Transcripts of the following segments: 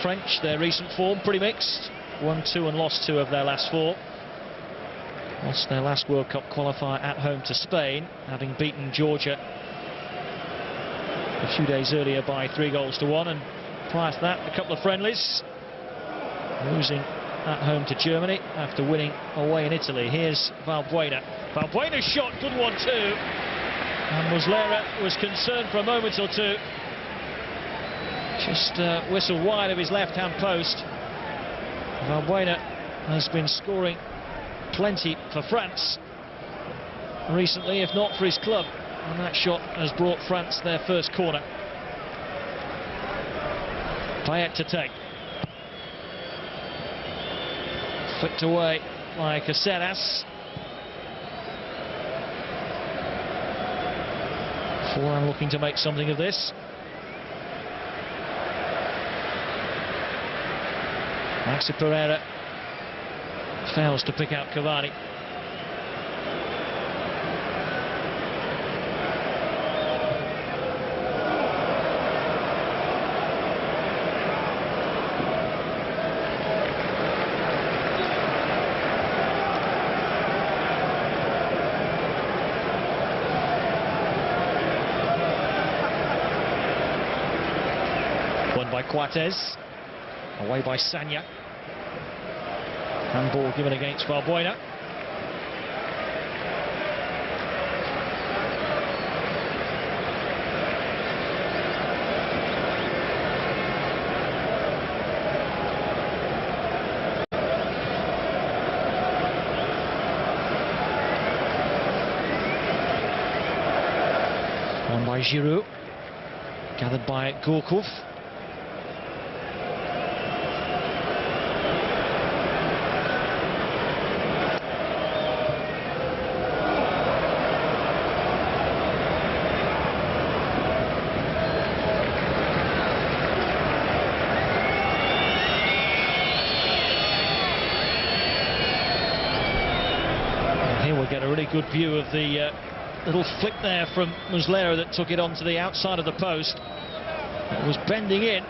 French, their recent form pretty mixed. Won 2 and lost 2 of their last 4. Lost their last World Cup qualifier at home to Spain, having beaten Georgia a few days earlier by 3-1, and prior to that a couple of friendlies, losing at home to Germany after winning away in Italy. Here's Valbuena. Valbuena's shot, good one too, and Muslera was concerned for a moment or two. Just whistled wide of his left-hand post. Valbuena has been scoring plenty for France recently, if not for his club, and that shot has brought France their first corner. Payet to take. Flicked away by Caceres. Forlan looking to make something of this. Maxi Pereira fails to pick out Cavani. Won by Coates, away by Sagna. Handball given against Valbuena. Won by Giroud, gathered by Gourcuff. Here we get a really good view of the little flick there from Muslera that took it onto the outside of the post. It was bending in.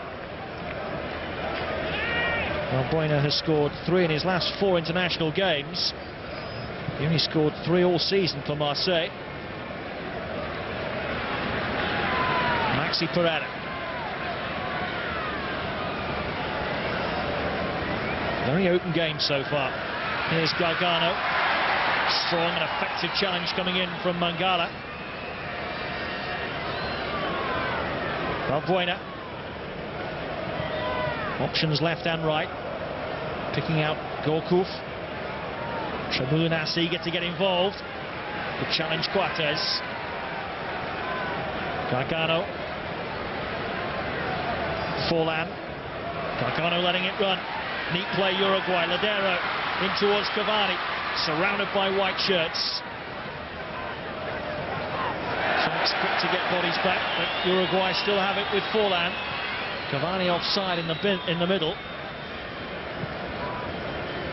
Valbuena has scored 3 in his last 4 international games. He only scored 3 all season for Marseille. Maxi Pereira. Very open game so far. Here's Gargano. Strong and effective challenge coming in from Mangala. Valbuena. Options left and right. Picking out Gourcuff. Tremoulinas eager to get involved. Good challenge, Coates. Gargano. Forlan. Gargano letting it run. Neat play, Uruguay. Ladero in towards Cavani. Surrounded by white shirts. France quick to get bodies back, but Uruguay still have it with Forlan. Cavani offside in the middle.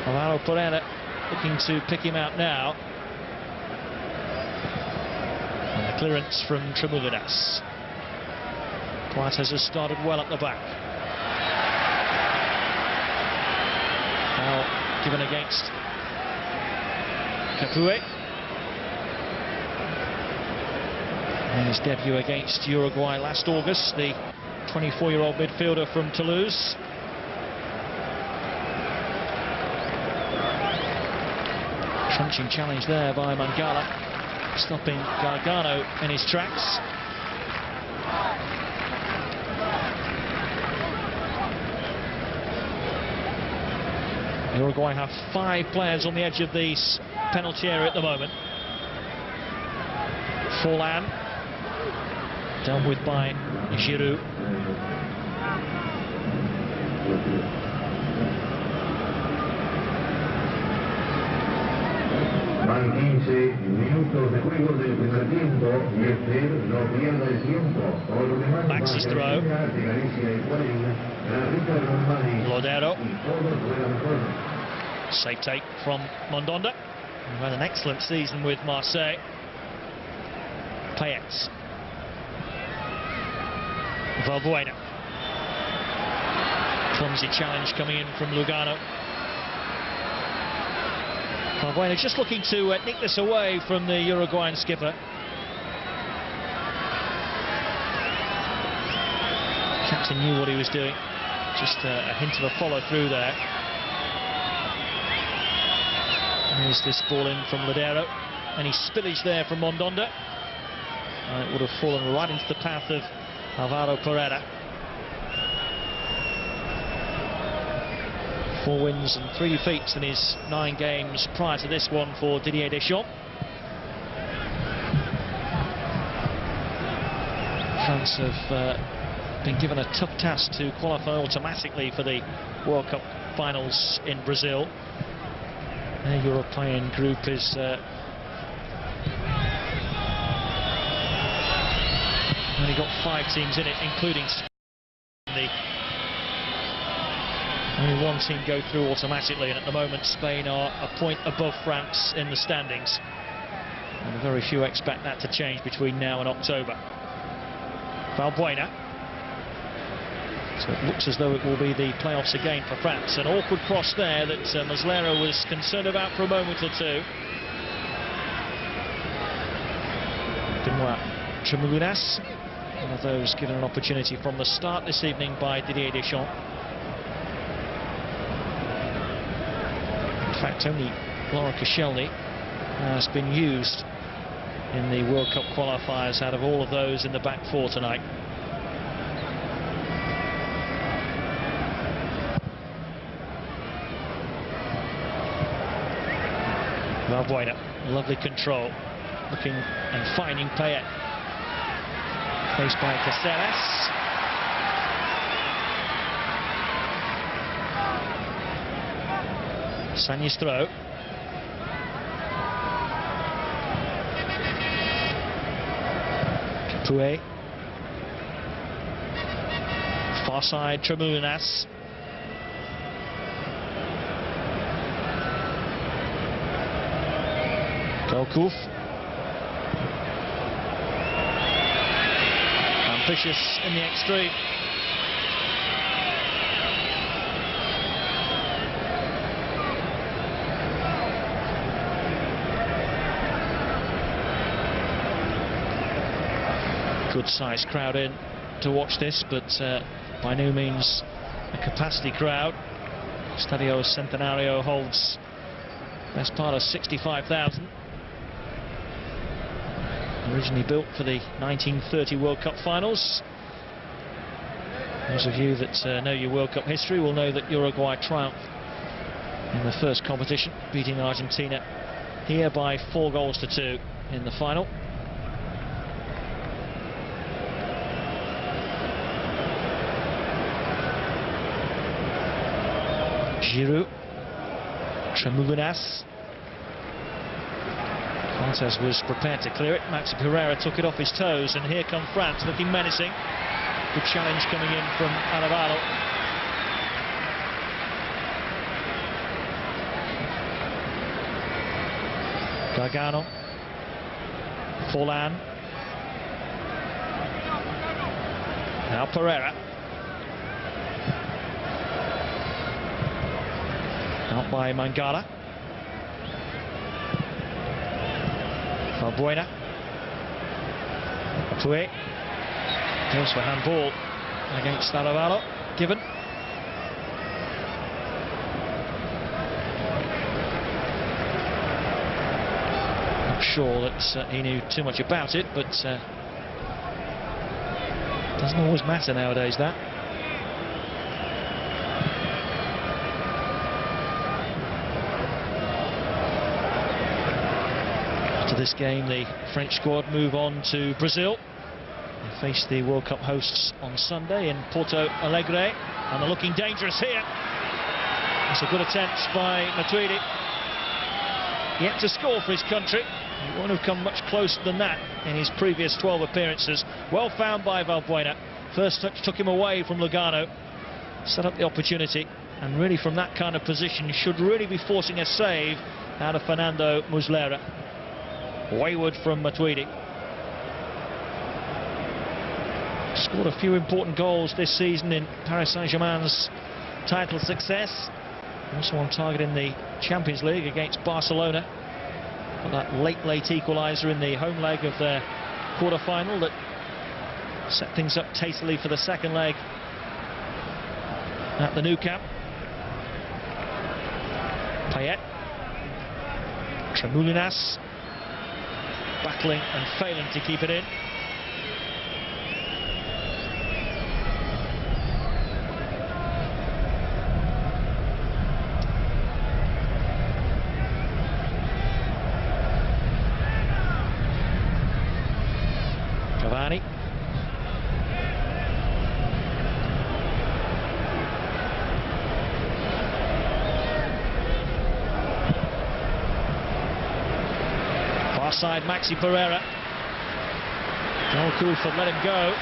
Alvaro Pereira looking to pick him out now. And the clearance from Tremoulinas. Coates has started well at the back. Now given against Capoue. His debut against Uruguay last August, the 24-year-old midfielder from Toulouse. Crunching challenge there by Mangala, stopping Gargano in his tracks. Uruguay have 5 players on the edge of the penalty area at the moment. Forlan, dealt with by Giroud. Van 15 minutos de juego del primer tiempo y este no pierda el tiempo. Max's throw. Lodero. Safe take from Mondonda. He's had an excellent season with Marseille. Payet. Valbuena. Clumsy challenge coming in from Lugano. Valbuena just looking to nick this away from the Uruguayan skipper. Captain knew what he was doing. Just a hint of a follow through there. Here's this ball in from Ladero. Any spillage there from Mondonda. It would have fallen right into the path of Alvaro Pereira. 4 wins and 3 defeats in his 9 games prior to this one for Didier Deschamps. France have been given a tough task to qualify automatically for the World Cup finals in Brazil. Their European group is only got 5 teams in it, including Spain. Only 1 team go through automatically, and at the moment Spain are a point above France in the standings. And very few expect that to change between now and October. Valbuena. So it looks as though it will be the playoffs again for France. An awkward cross there that Muslera was concerned about for a moment or two. Benoit Tremoulinas, one of those given an opportunity from the start this evening by Didier Deschamps. In fact, only Laura Koscielny has been used in the World Cup qualifiers out of all of those in the back 4 tonight. Valbuena, lovely control, looking and finding Payet. Faced by Caceres. Sanistro. Capoue. Far side, Tremoulinas. Golkuf. Ambitious in the extreme. Good sized crowd in to watch this, but by no means a capacity crowd. Stadio Centenario holds best part of 65,000. Originally built for the 1930 World Cup finals. Those of you that know your World Cup history will know that Uruguay triumphed in the first competition, beating Argentina here by 4 goals to 2 in the final. Giroud, Tremoulinas. Fontes was prepared to clear it. Maxi Pereira took it off his toes, and here come France, looking menacing. Good challenge coming in from Alvaro. Gargano. Forlan. Now Pereira. Out by Mangala. Valbuena. Capoue. Goes for handball against Alvaro. Given. Not sure that he knew too much about it, but doesn't always matter nowadays, that. After this game, the French squad move on to Brazil. They face the World Cup hosts on Sunday in Porto Alegre, and they're looking dangerous here. It's a good attempt by Matuidi. Yet to score for his country. He won't have come much closer than that in his previous 12 appearances. Well found by Valbuena. First touch took him away from Lugano. Set up the opportunity, and really from that kind of position should really be forcing a save out of Fernando Muslera. Wayward from Matuidi. Scored a few important goals this season in Paris Saint-Germain's title success. Also on target in the Champions League against Barcelona. Got that late equaliser in the home leg of their quarter-final that set things up tastily for the second leg at the Nou Camp. Payet, Tremoulinas, battling and failing to keep it in. Cavani. Far side, Maxi Pereira. Joel Kulford let him go.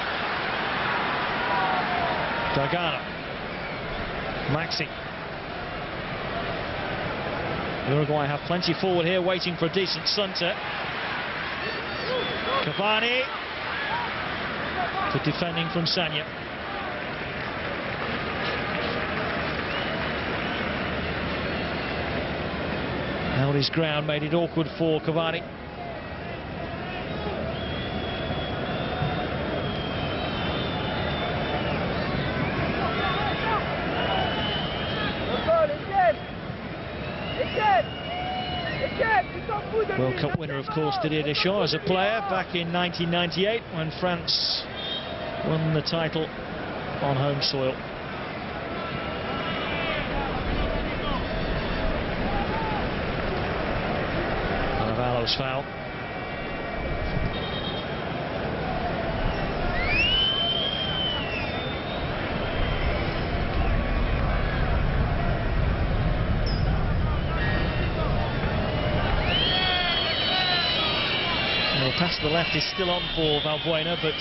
Gargano. Maxi. Uruguay have plenty forward here, waiting for a decent sunset. Cavani. Good defending from Sanya. Held his ground, made it awkward for Cavani. World Cup winner, of course, Didier Deschamps as a player back in 1998 when France won the title on home soil. Cannavaro's foul. Pass to the left is still on for Valbuena, but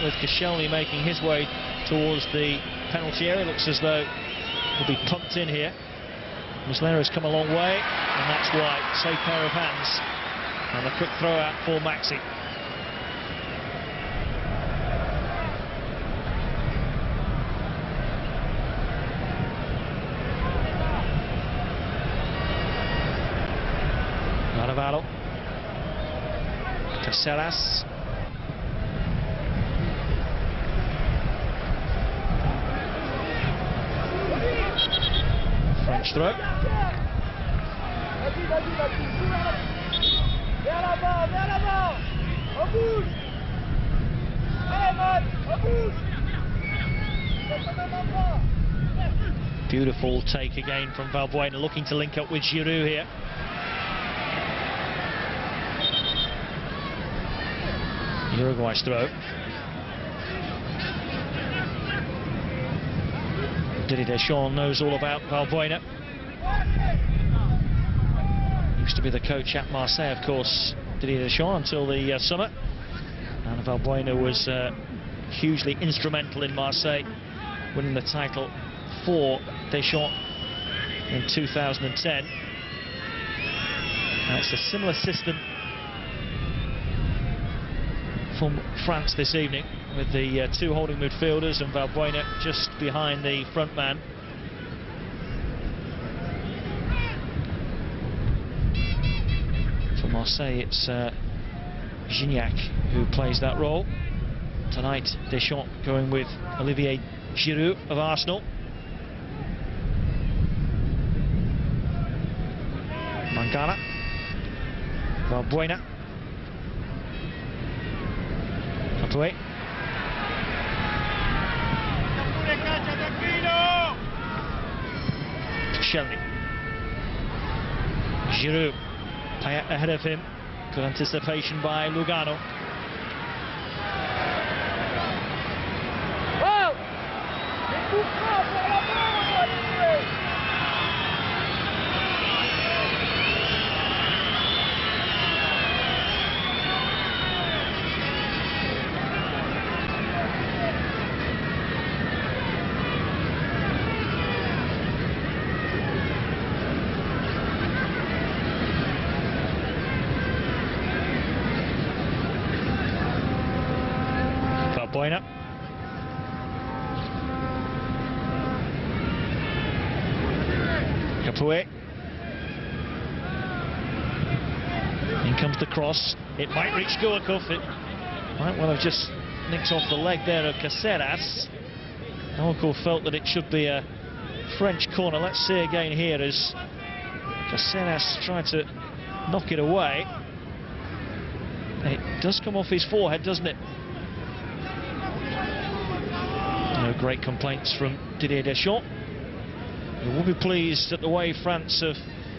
with Koscielny making his way towards the penalty area, looks as though he'll be pumped in here. Muslero's come a long way, and that's why. Safe pair of hands, and a quick throw out for Maxi. Cannavaro. Caceres. French throw. Beautiful take again from Valbuena, looking to link up with Giroud here. Uruguay's throw. Didier Deschamps knows all about Valbuena. Used to be the coach at Marseille, of course, Didier Deschamps, until the summer. And Valbuena was hugely instrumental in Marseille, winning the title for Deschamps in 2010. And it's a similar system from France this evening, with the two holding midfielders and Valbuena just behind the front man. For Marseille, it's Gignac who plays that role. Tonight, Deschamps going with Olivier Giroud of Arsenal. Mangala. Valbuena. Away. Koscielny. Giroud. Payet ahead of him. Good anticipation by Lugano. Valbuena. Capoue. In comes the cross. It might reach Gourcuff. It might well have just nicked off the leg there of Caceres. Gourcuff felt that it should be a French corner. Let's see again here as Caceres tried to knock it away. It does come off his forehead, doesn't it? No great complaints from Didier Deschamps. He will be pleased at the way France have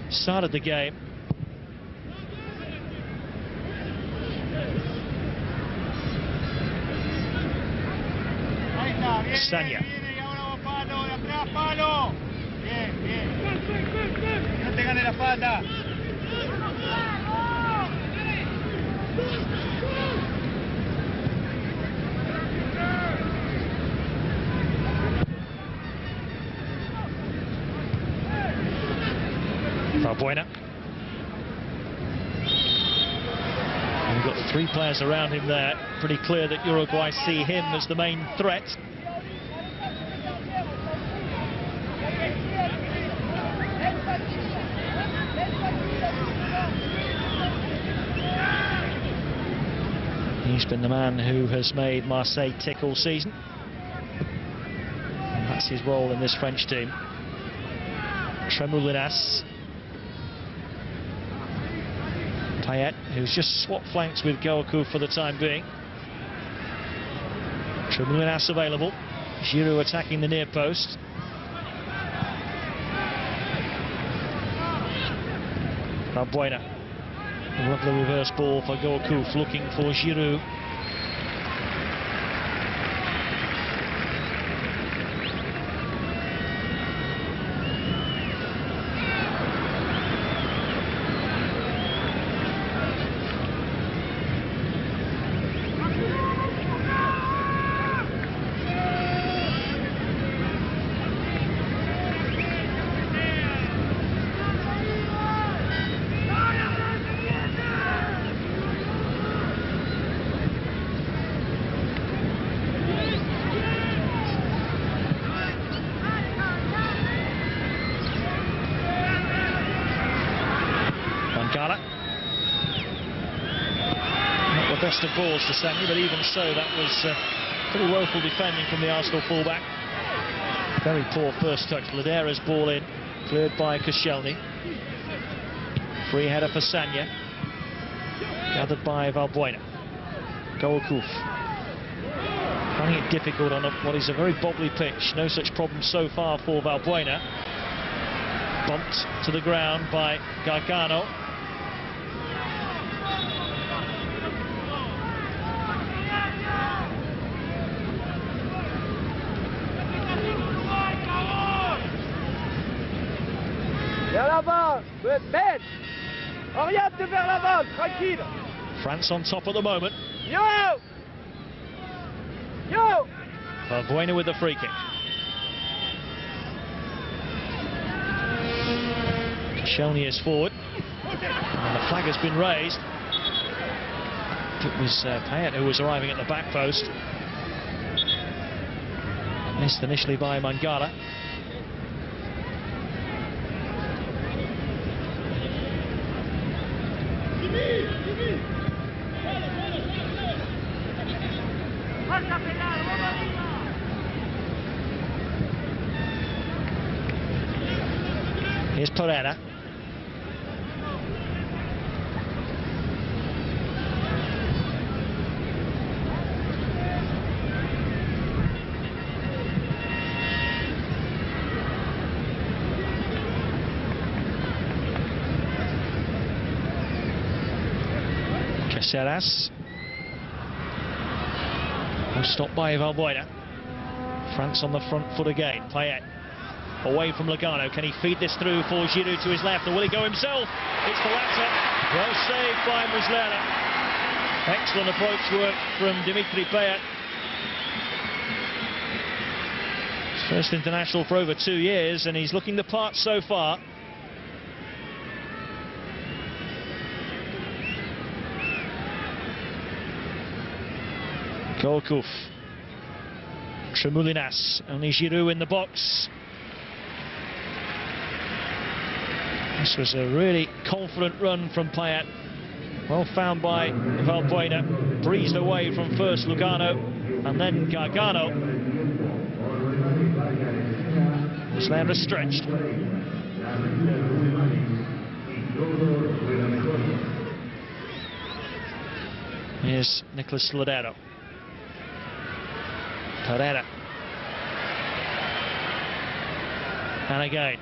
started the game. Sanya. Valbuena. We've got 3 players around him there. Pretty clear that Uruguay see him as the main threat. He's been the man who has made Marseille tick all season. And that's his role in this French team. Tremoulinas. Payet, who's just swapped flanks with Gourcuff for the time being. Tremoulinas available. Giroud attacking the near post. Valbuena. Lovely reverse ball for Gourcuff, looking for Giroud. Not the best of balls to Sanya, but even so, that was pretty woeful defending from the Arsenal fullback. Very poor first touch. Ladera's ball in, cleared by Koscielny. Free header for Sanya, gathered by Valbuena. Gourcuff finding it difficult on what is a very bobbly pitch. No such problem so far for Valbuena. Bumped to the ground by Gargano. Oriente vers l'avant, tranquille. France on top at the moment. Yo! Yo! Valbuena with the free kick. Koscielny is forward. And the flag has been raised. It was Payet who was arriving at the back post. Missed initially by Mangala. Here's Pereira. Caceres. Stopped by Valbuena. France on the front foot again. Payet away from Lugano. Can he feed this through for Giroud to his left, or will he go himself? It's the latter. Well saved by Muslera. Excellent approach work from Dimitri Payet. His first international for over 2 years, and he's looking the part so far. Gourcuff. Tremoulinas. Only Giroud in the box. This was a really confident run from Payet. Well found by Valbuena. Breezed away from first Lugano and then Gargano. Muslera stretched. Here's Nicolas Lodero. Pereira. And again.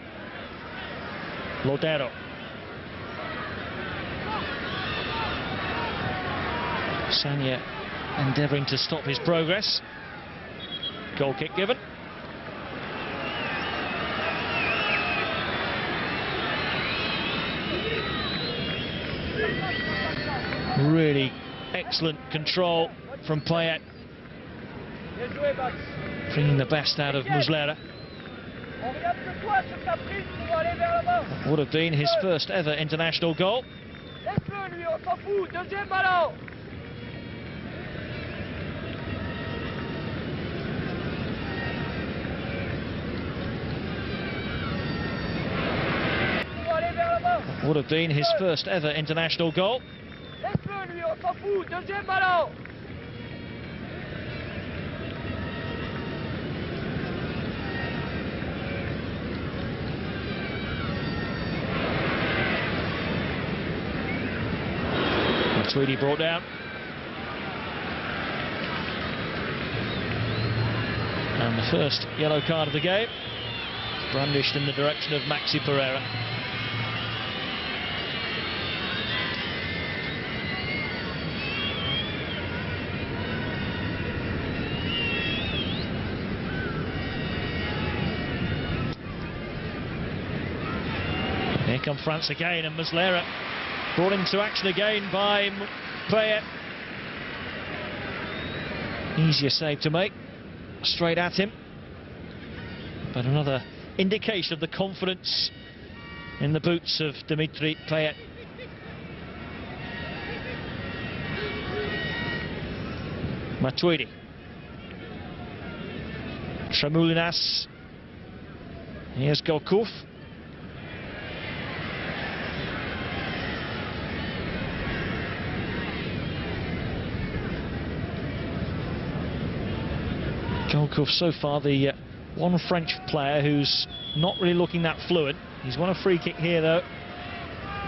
Lodero. Sanya endeavouring to stop his progress. Goal kick given. Really excellent control from Payet, bringing the best out of Muslera. Would have been his first ever international goal. Would have been his first ever international goal. Tweedy brought down. And the first yellow card of the game, brandished in the direction of Maxi Pereira. Here come France again, and Muslera brought into action again by Payet. Easier save to make, straight at him. But another indication of the confidence in the boots of Dimitri Payet. Matuidi. Tremoulinas. Here's Gourcuff. Gourcuff so far the one French player who's not really looking that fluent. He's won a free kick here though.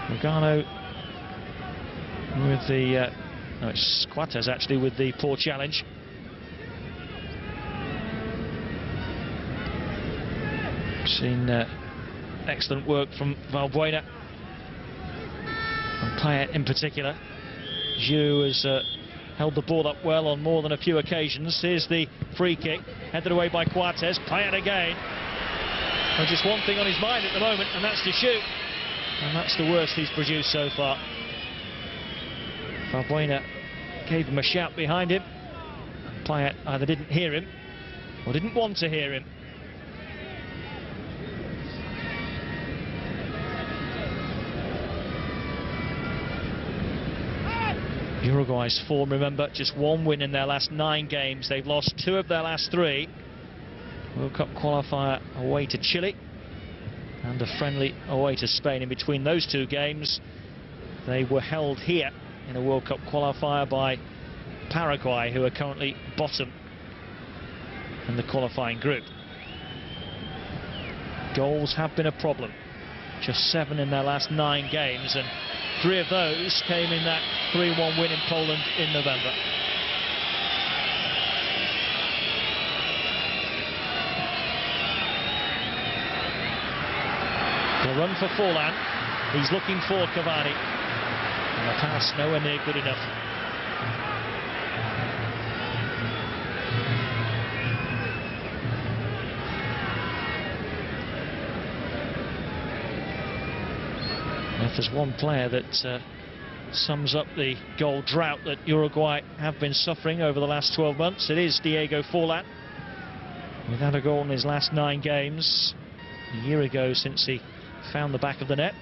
Lugano with the no, it's Coates actually with the poor challenge. Seen excellent work from Valbuena and Payet in particular. Giroud has held the ball up well on more than a few occasions. Here's the free kick, headed away by Coates. Payet again. And just one thing on his mind at the moment, and that's to shoot. And that's the worst he's produced so far. Valbuena gave him a shout behind him. Payet either didn't hear him or didn't want to hear him. Uruguay's form, remember, just one win in their last 9 games. They've lost 2 of their last 3. World Cup qualifier away to Chile and a friendly away to Spain. In between those 2 games, they were held here in a World Cup qualifier by Paraguay, who are currently bottom in the qualifying group. Goals have been a problem. Just 7 in their last 9 games, and 3 of those came in that 3-1 win in Poland in November. The run for Forlan. He's looking for Cavani. And the pass nowhere near good enough. If there's one player that sums up the goal drought that Uruguay have been suffering over the last 12 months, it is Diego Forlan. Without a goal in his last 9 games. A year ago since he found the back of the net.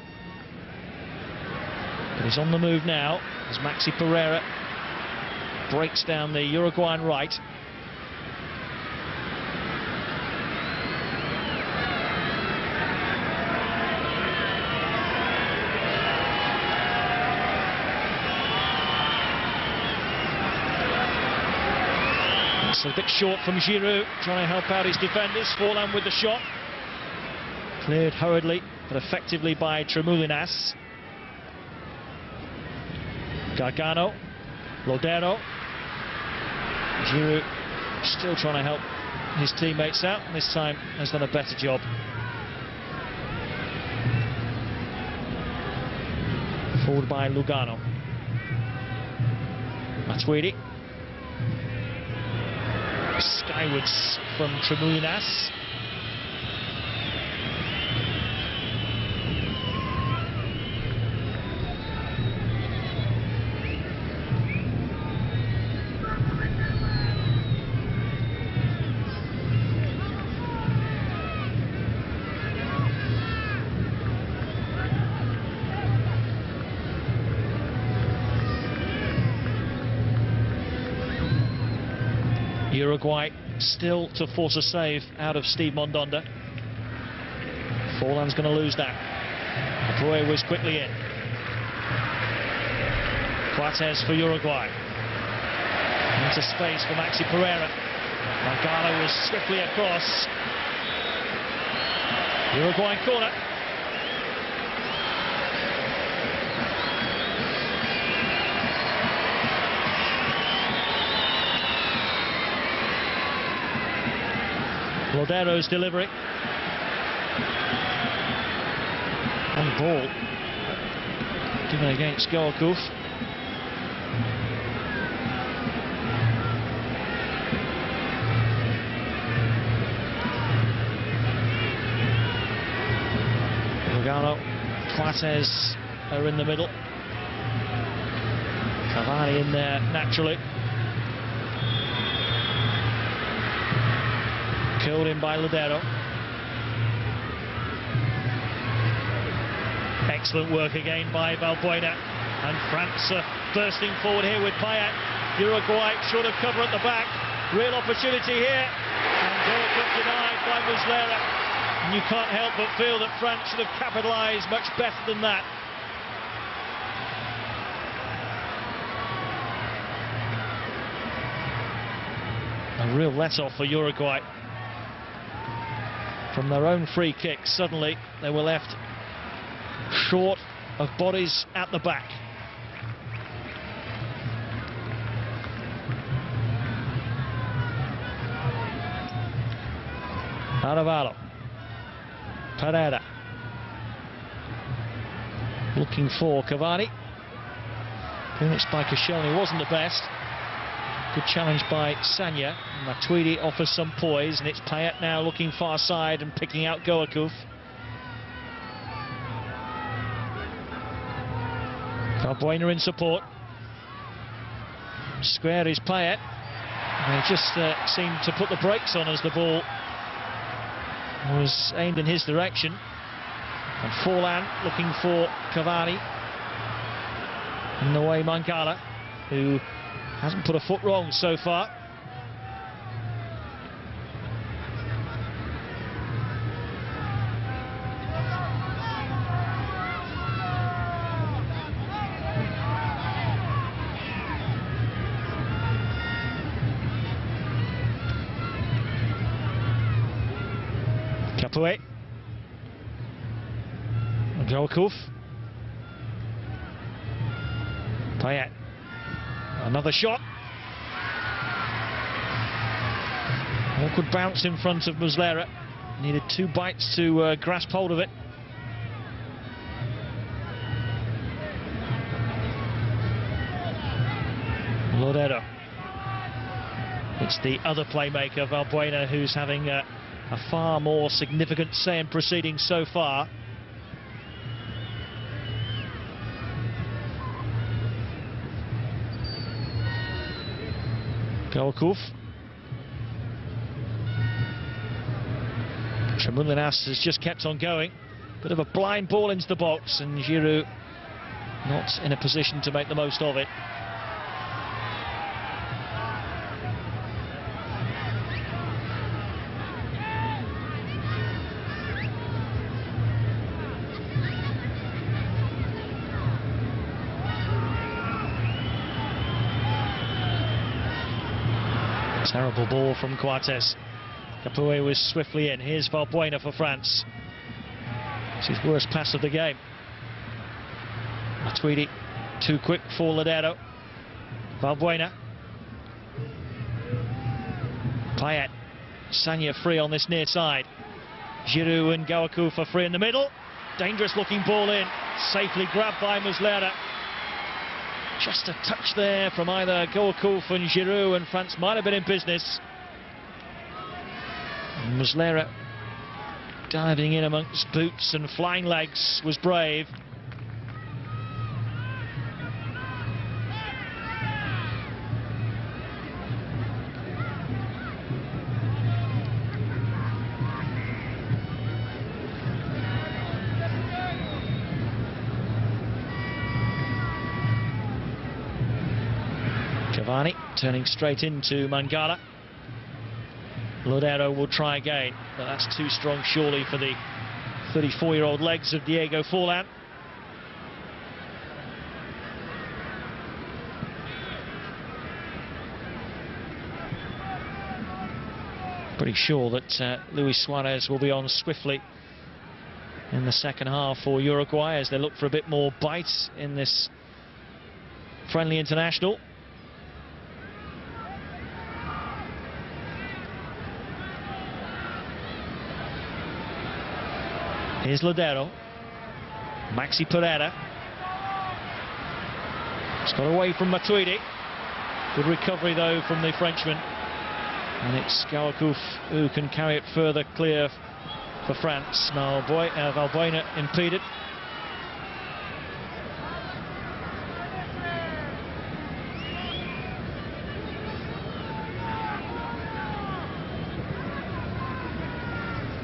But he's on the move now as Maxi Pereira breaks down the Uruguayan right. It's a bit short from Giroud, trying to help out his defenders. Forlan with the shot. Cleared hurriedly, but effectively by Tremoulinas. Gargano. Lodero. Giroud still trying to help his teammates out, and this time has done a better job. Forward by Lugano. Matuidi. Skywards from Tremoulinas. Uruguay still to force a save out of Steve Mondonda. Forlan's going to lose that. Abreu was quickly in. Coates for Uruguay. Into space for Maxi Pereira. Mangala was swiftly across. Uruguayan corner. Lodero's delivery. On ball. Given against Goakuf. Lugano. Coates are in the middle. Cavani in there naturally. Killed in by Lodero. Excellent work again by Valbuena. And France bursting forward here with Payet. Uruguay short of cover at the back. Real opportunity here. And Goakuf denied by Muslera. And you can't help but feel that France should have capitalised much better than that. A real let-off for Uruguay. From their own free kick, suddenly they were left short of bodies at the back. Arevalo. Pereira. Looking for Cavani. Clearance by Koscielny wasn't the best. Good challenge by Sagna. Matuidi offers some poise, and it's Payet now looking far side and picking out Goakuf. Valbuena in support. Square is Payet. And he just seemed to put the brakes on as the ball was aimed in his direction. And Forlan looking for Cavani. In the way Mangala, who hasn't put a foot wrong so far. Capoue. Goakuf. Payet. Another shot. Awkward bounce in front of Muslera. Needed 2 bites to grasp hold of it. Lodero. It's the other playmaker, Valbuena, who's having a far more significant say in proceedings so far. Goakuf. Tremoulinas has just kept on going. Bit of a blind ball into the box, and Giroud not in a position to make the most of it. Terrible ball from Coates. Capoue was swiftly in. Here's Valbuena for France. It's his worst pass of the game. Matuidi too quick for Ladero. Valbuena. Payet. Sagna free on this near side. Giroud and Gawakouf are free in the middle. Dangerous looking ball in. Safely grabbed by Muslera. Just a touch there from either Gawakouf and Giroud, and France might have been in business. Muslera diving in amongst boots and flying legs was brave. Cavani turning straight into Mangala. Lodero will try again, but that's too strong surely for the 34-year-old legs of Diego Forlan. Pretty sure that Luis Suarez will be on swiftly in the second half for Uruguay as they look for a bit more bite in this friendly international. Here's Ladero. Maxi Pereira. It's got away from Matuidi. Good recovery though from the Frenchman. And it's Gawakouf who can carry it further clear for France. Now Valbuena impeded.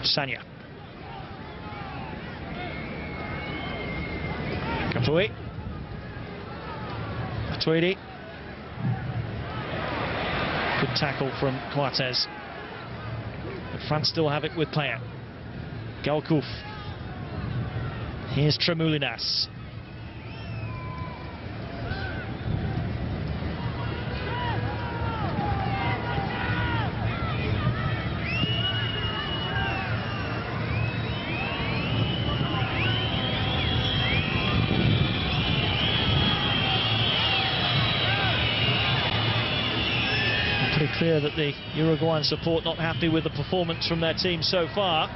Sagna. Capoue. Matuidi. Good tackle from Coates. But France still have it with Payet. Gawakouf. Here's Tremoulinas. Pretty clear that the Uruguayan support not happy with the performance from their team so far.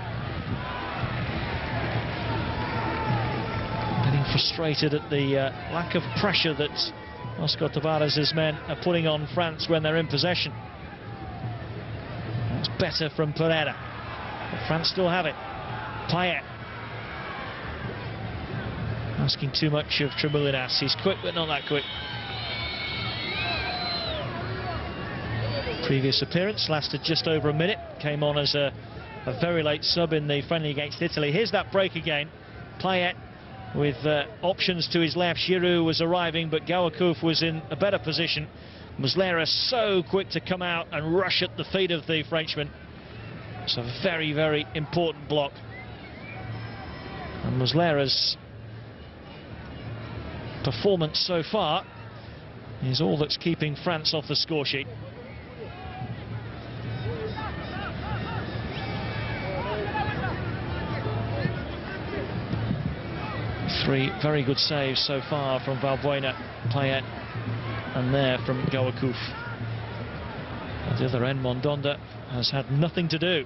Getting frustrated at the lack of pressure that Oscar Tavares' men are putting on France when they're in possession. That's better from Pereira, but France still have it. Payet. Asking too much of Tremoulinas. He's quick but not that quick. Previous appearance lasted just over a minute, came on as a very late sub in the friendly against Italy. Here's that break again. Payet with options to his left. Giroud was arriving, but Gawakouf was in a better position. Muslera so quick to come out and rush at the feet of the Frenchman. It's a very, very important block. And Muslera's performance so far is all that's keeping France off the score sheet. Three very good saves so far from Valbuena, Payet, and there from Gawakouf. At the other end, Mondonda has had nothing to do.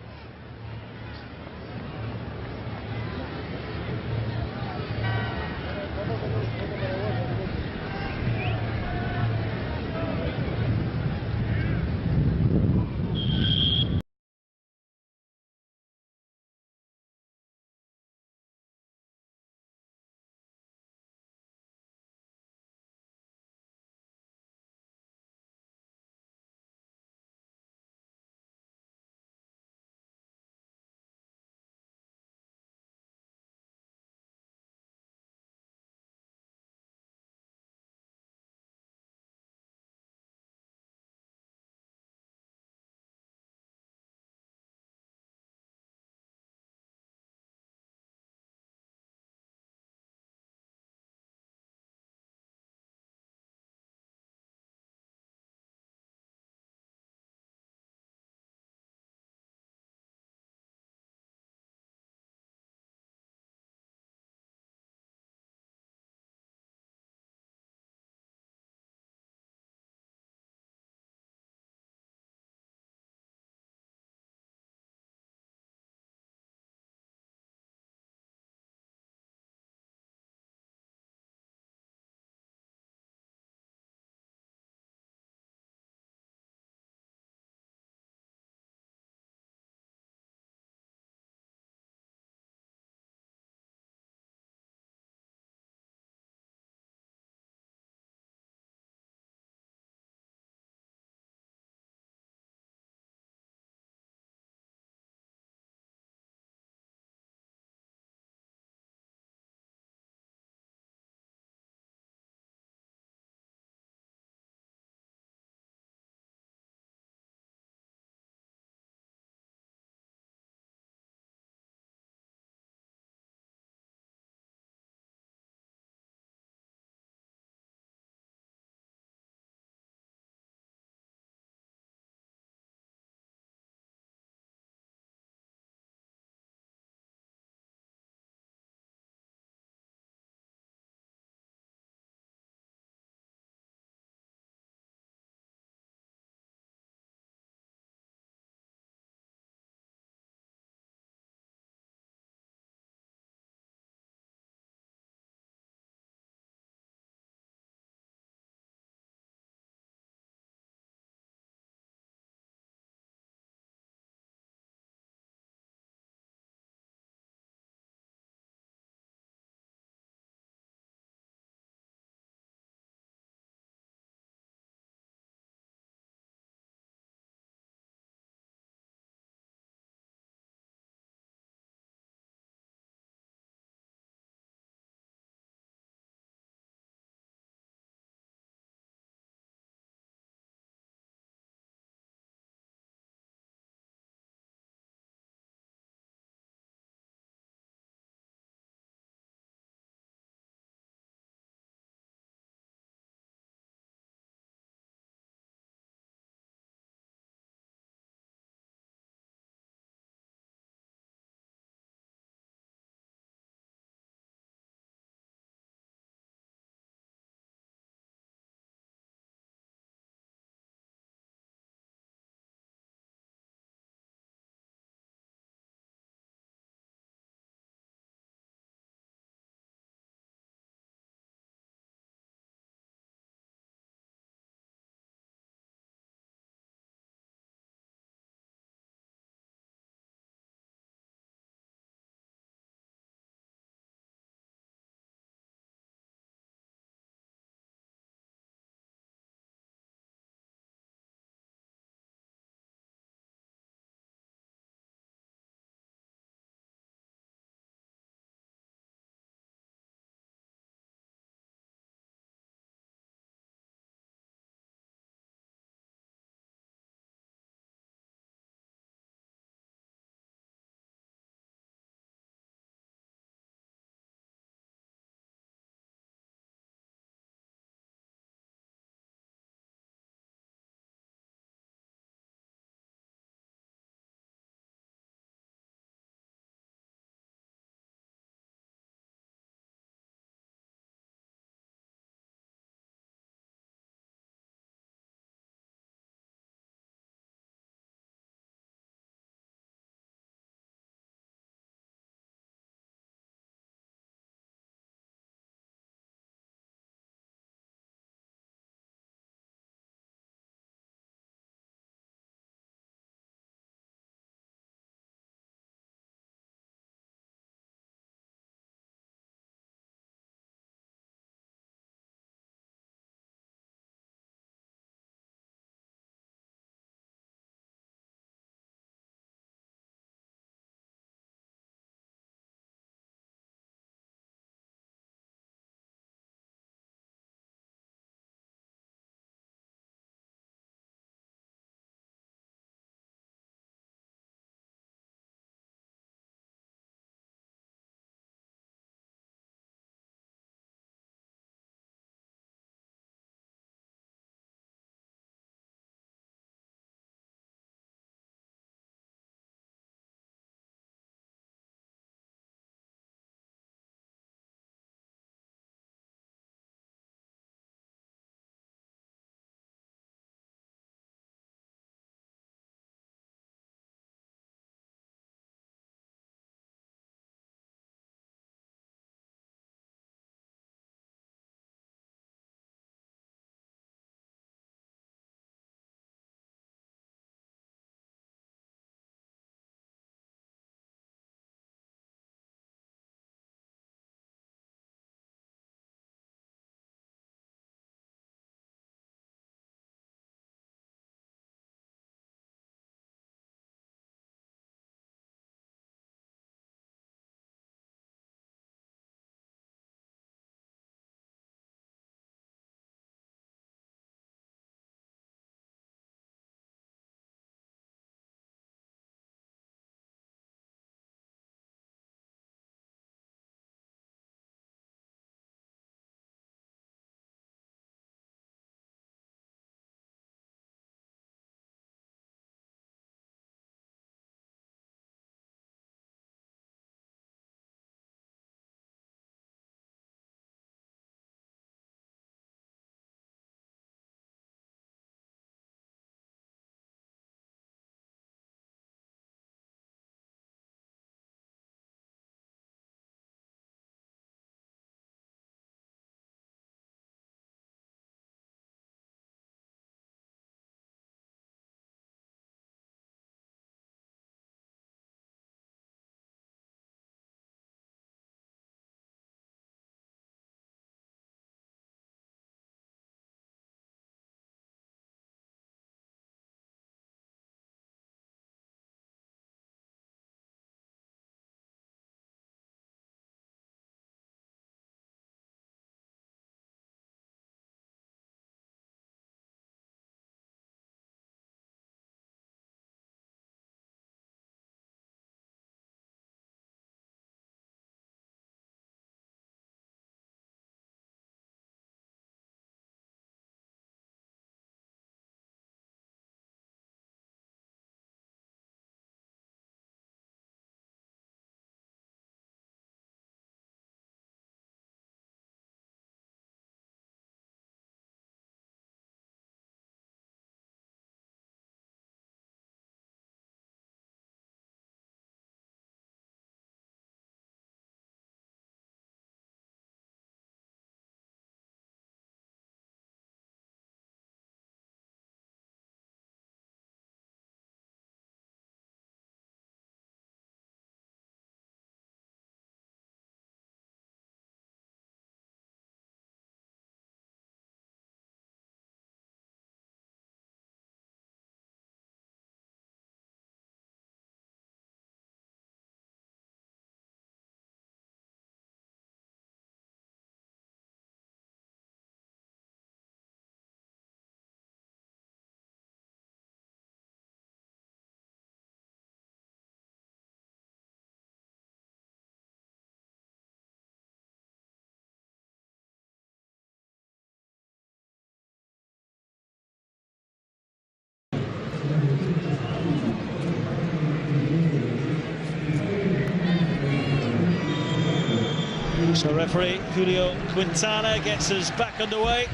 So referee Julio Quintana gets us back underway.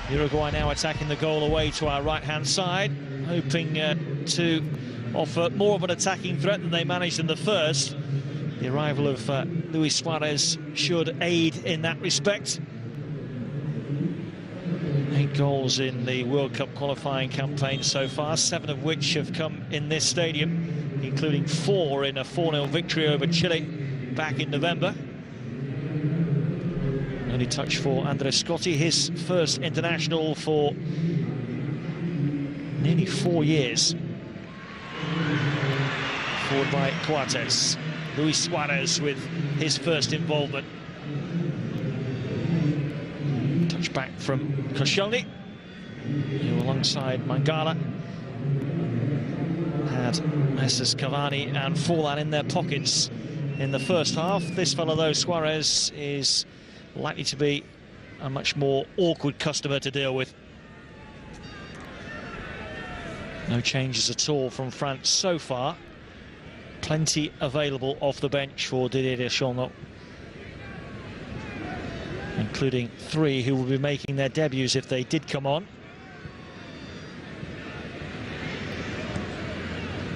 Uruguay now attacking the goal away to our right-hand side, hoping to offer more of an attacking threat than they managed in the first. The arrival of Luis Suarez should aid in that respect. 8 goals in the World Cup qualifying campaign so far, 7 of which have come in this stadium, including 4 in a 4-0 victory over Chile back in November. Early touch for Andres Scotti, his first international for nearly 4 years. Forward by Coates. Luis Suarez with his first involvement. Touch back from Koscielny, who alongside Mangala had Messrs Cavani and Forlan in their pockets in the first half. This fellow, though, Suarez, is likely to be a much more awkward customer to deal with. No changes at all from France so far. Plenty available off the bench for Didier Deschamps, including 3 who will be making their debuts if they did come on.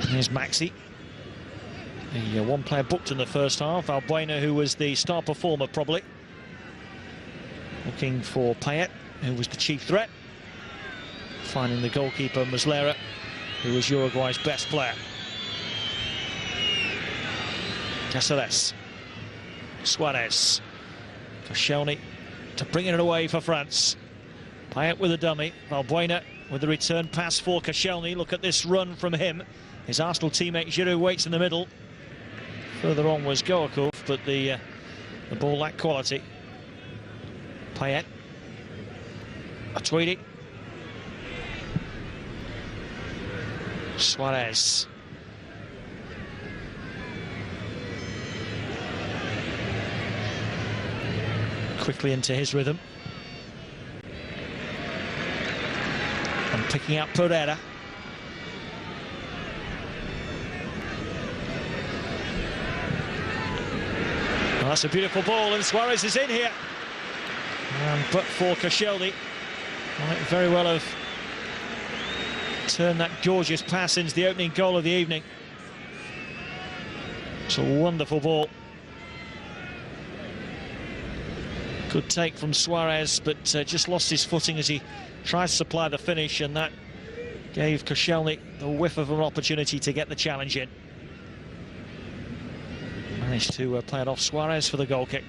Here's Maxi, the one player booked in the first half. Valbuena, who was the star performer probably. Looking for Payet, who was the chief threat. Finding the goalkeeper Muslera, who was Uruguay's best player. Cáceres, Suarez, Koscielny to bring it away for France. Payet with a dummy, Valbuena with the return pass for Koscielny. Look at this run from him. His Arsenal teammate Giroud waits in the middle. Further on was Goakov, but the ball lacked quality. Payet, Matuidi, Suarez. Quickly into his rhythm. And picking out Pereira. Well, that's a beautiful ball, and Suarez is in here. But for Koscielny, might very well have turned that gorgeous pass into the opening goal of the evening. It's a wonderful ball. Good take from Suarez, but just lost his footing as he tries to supply the finish, and that gave Koscielny the whiff of an opportunity to get the challenge in. Managed to play it off Suarez for the goal kick.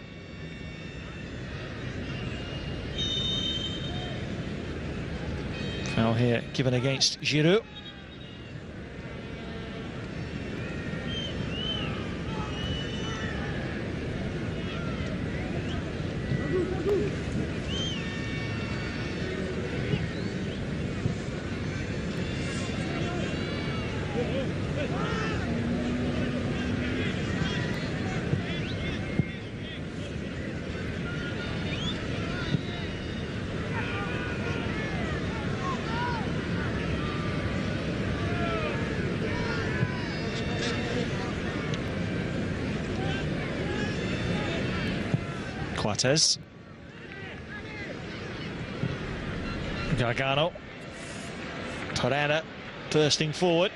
Foul here given against Giroud. Coates, Gargano, Pereira bursting forward,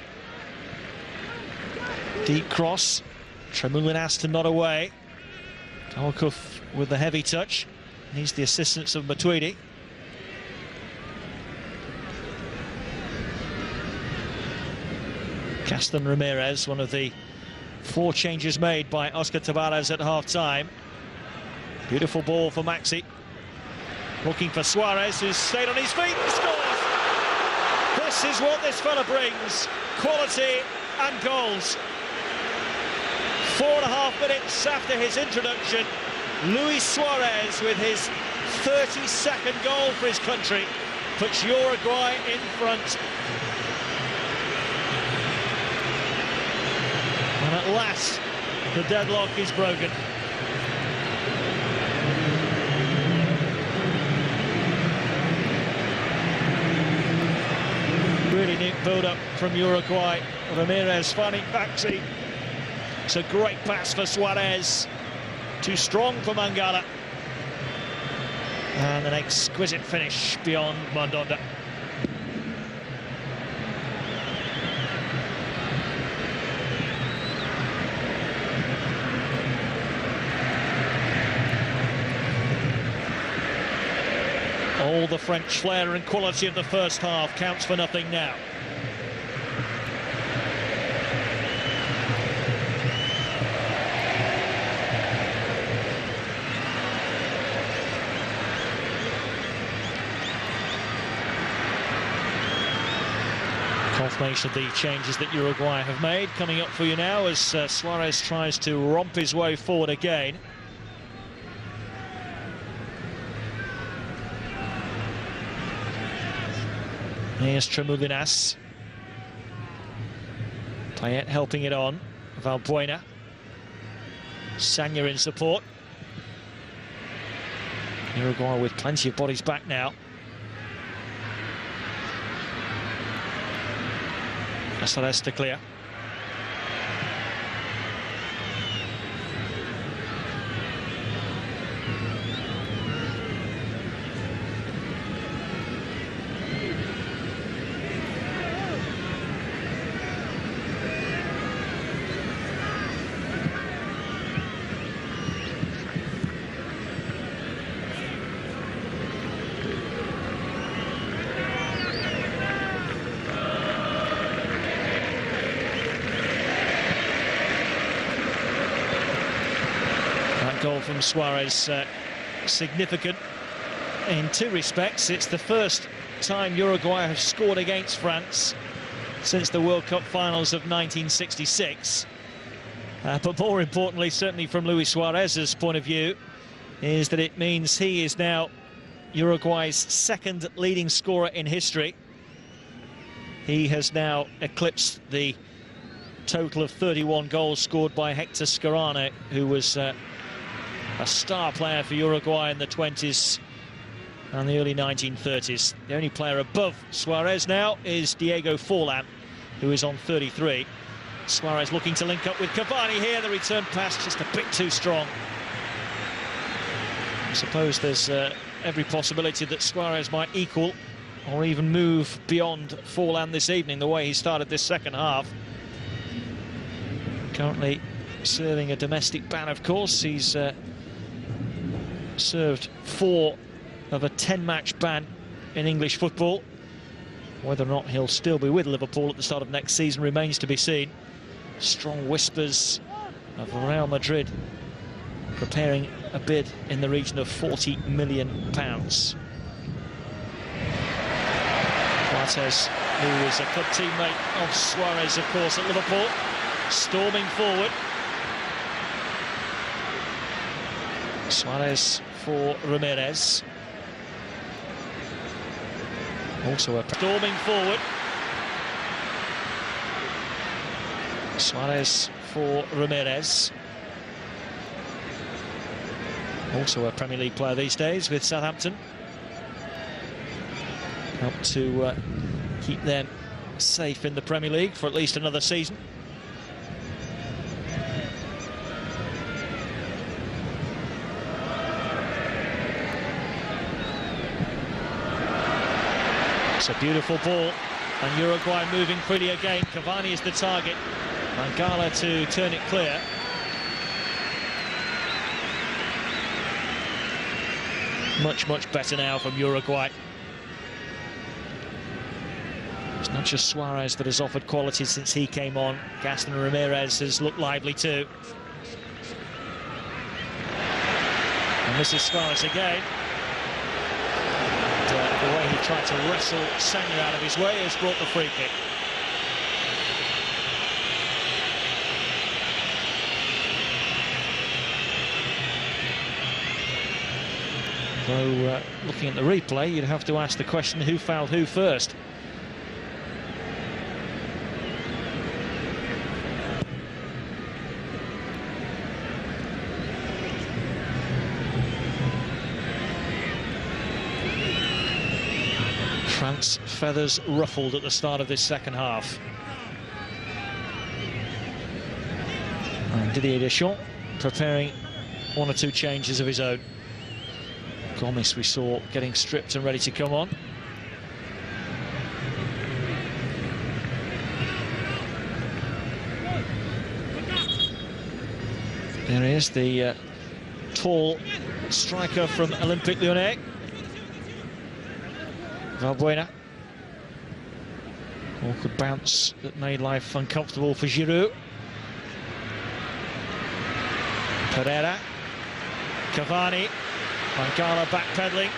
deep cross, Tremoulinas to nod away, Goakov with the heavy touch, needs the assistance of Matuidi. Gaston Ramirez, one of the 4 changes made by Oscar Tavares at half-time. Beautiful ball for Maxi. Looking for Suarez, who's stayed on his feet and scores. This is what this fella brings. Quality and goals. 4.5 minutes after his introduction, Luis Suarez with his 32nd goal for his country puts Uruguay in front. And at last, the deadlock is broken. Really neat build-up from Uruguay. Ramirez finding Maxi. It's a great pass for Suarez. too strong for Mangala. And an exquisite finish beyond Mandanda. All the French flair and quality of the first half counts for nothing now. Confirmation of the changes that Uruguay have made coming up for you now as Suarez tries to romp his way forward again. Here's Tremulinas. Payet helping it on. Valbuena. Sagna in support. Uruguay with plenty of bodies back now. Caceres to clear. Goal from Suarez, significant in two respects. It's the first time Uruguay have scored against France since the World Cup finals of 1966. But more importantly, certainly from Luis Suarez's point of view, is that it means he is now Uruguay's second leading scorer in history. He has now eclipsed the total of 31 goals scored by Hector Scarano, who was a star player for Uruguay in the 20s and the early 1930s. The only player above Suarez now is Diego Forlan, who is on 33. Suarez looking to link up with Cavani here. The return pass just a bit too strong. I suppose there's every possibility that Suarez might equal or even move beyond Forlan this evening, the way he started this second half. Currently serving a domestic ban, of course. He's served 4 of a 10-match ban in English football. Whether or not he'll still be with Liverpool at the start of next season remains to be seen. Strong whispers of Real Madrid preparing a bid in the region of £40 million. Bartes, who is a club teammate of Suarez, of course, at Liverpool, storming forward. Suarez for Ramirez. Also a storming forward. Suarez for Ramirez. Also a Premier League player these days with Southampton. Helped to keep them safe in the Premier League for at least another season. It's a beautiful ball, and Uruguay moving freely again. Cavani is the target. Mangala to turn it clear. Much better now from Uruguay. It's not just Suarez that has offered quality since he came on. Gaston Ramirez has looked lively too. And this is Suarez again. The way he tried to wrestle Sagna out of his way has brought the free kick. Though, looking at the replay, you'd have to ask the question, who fouled who first? France feathers ruffled at the start of this second half. And Didier Deschamps preparing one or two changes of his own. Gomis we saw getting stripped and ready to come on. There he is, the tall striker from Olympique Lyonnais, Valbuena. Awkward bounce that made life uncomfortable for Giroud. Pereira, Cavani, Mangala backpedaling.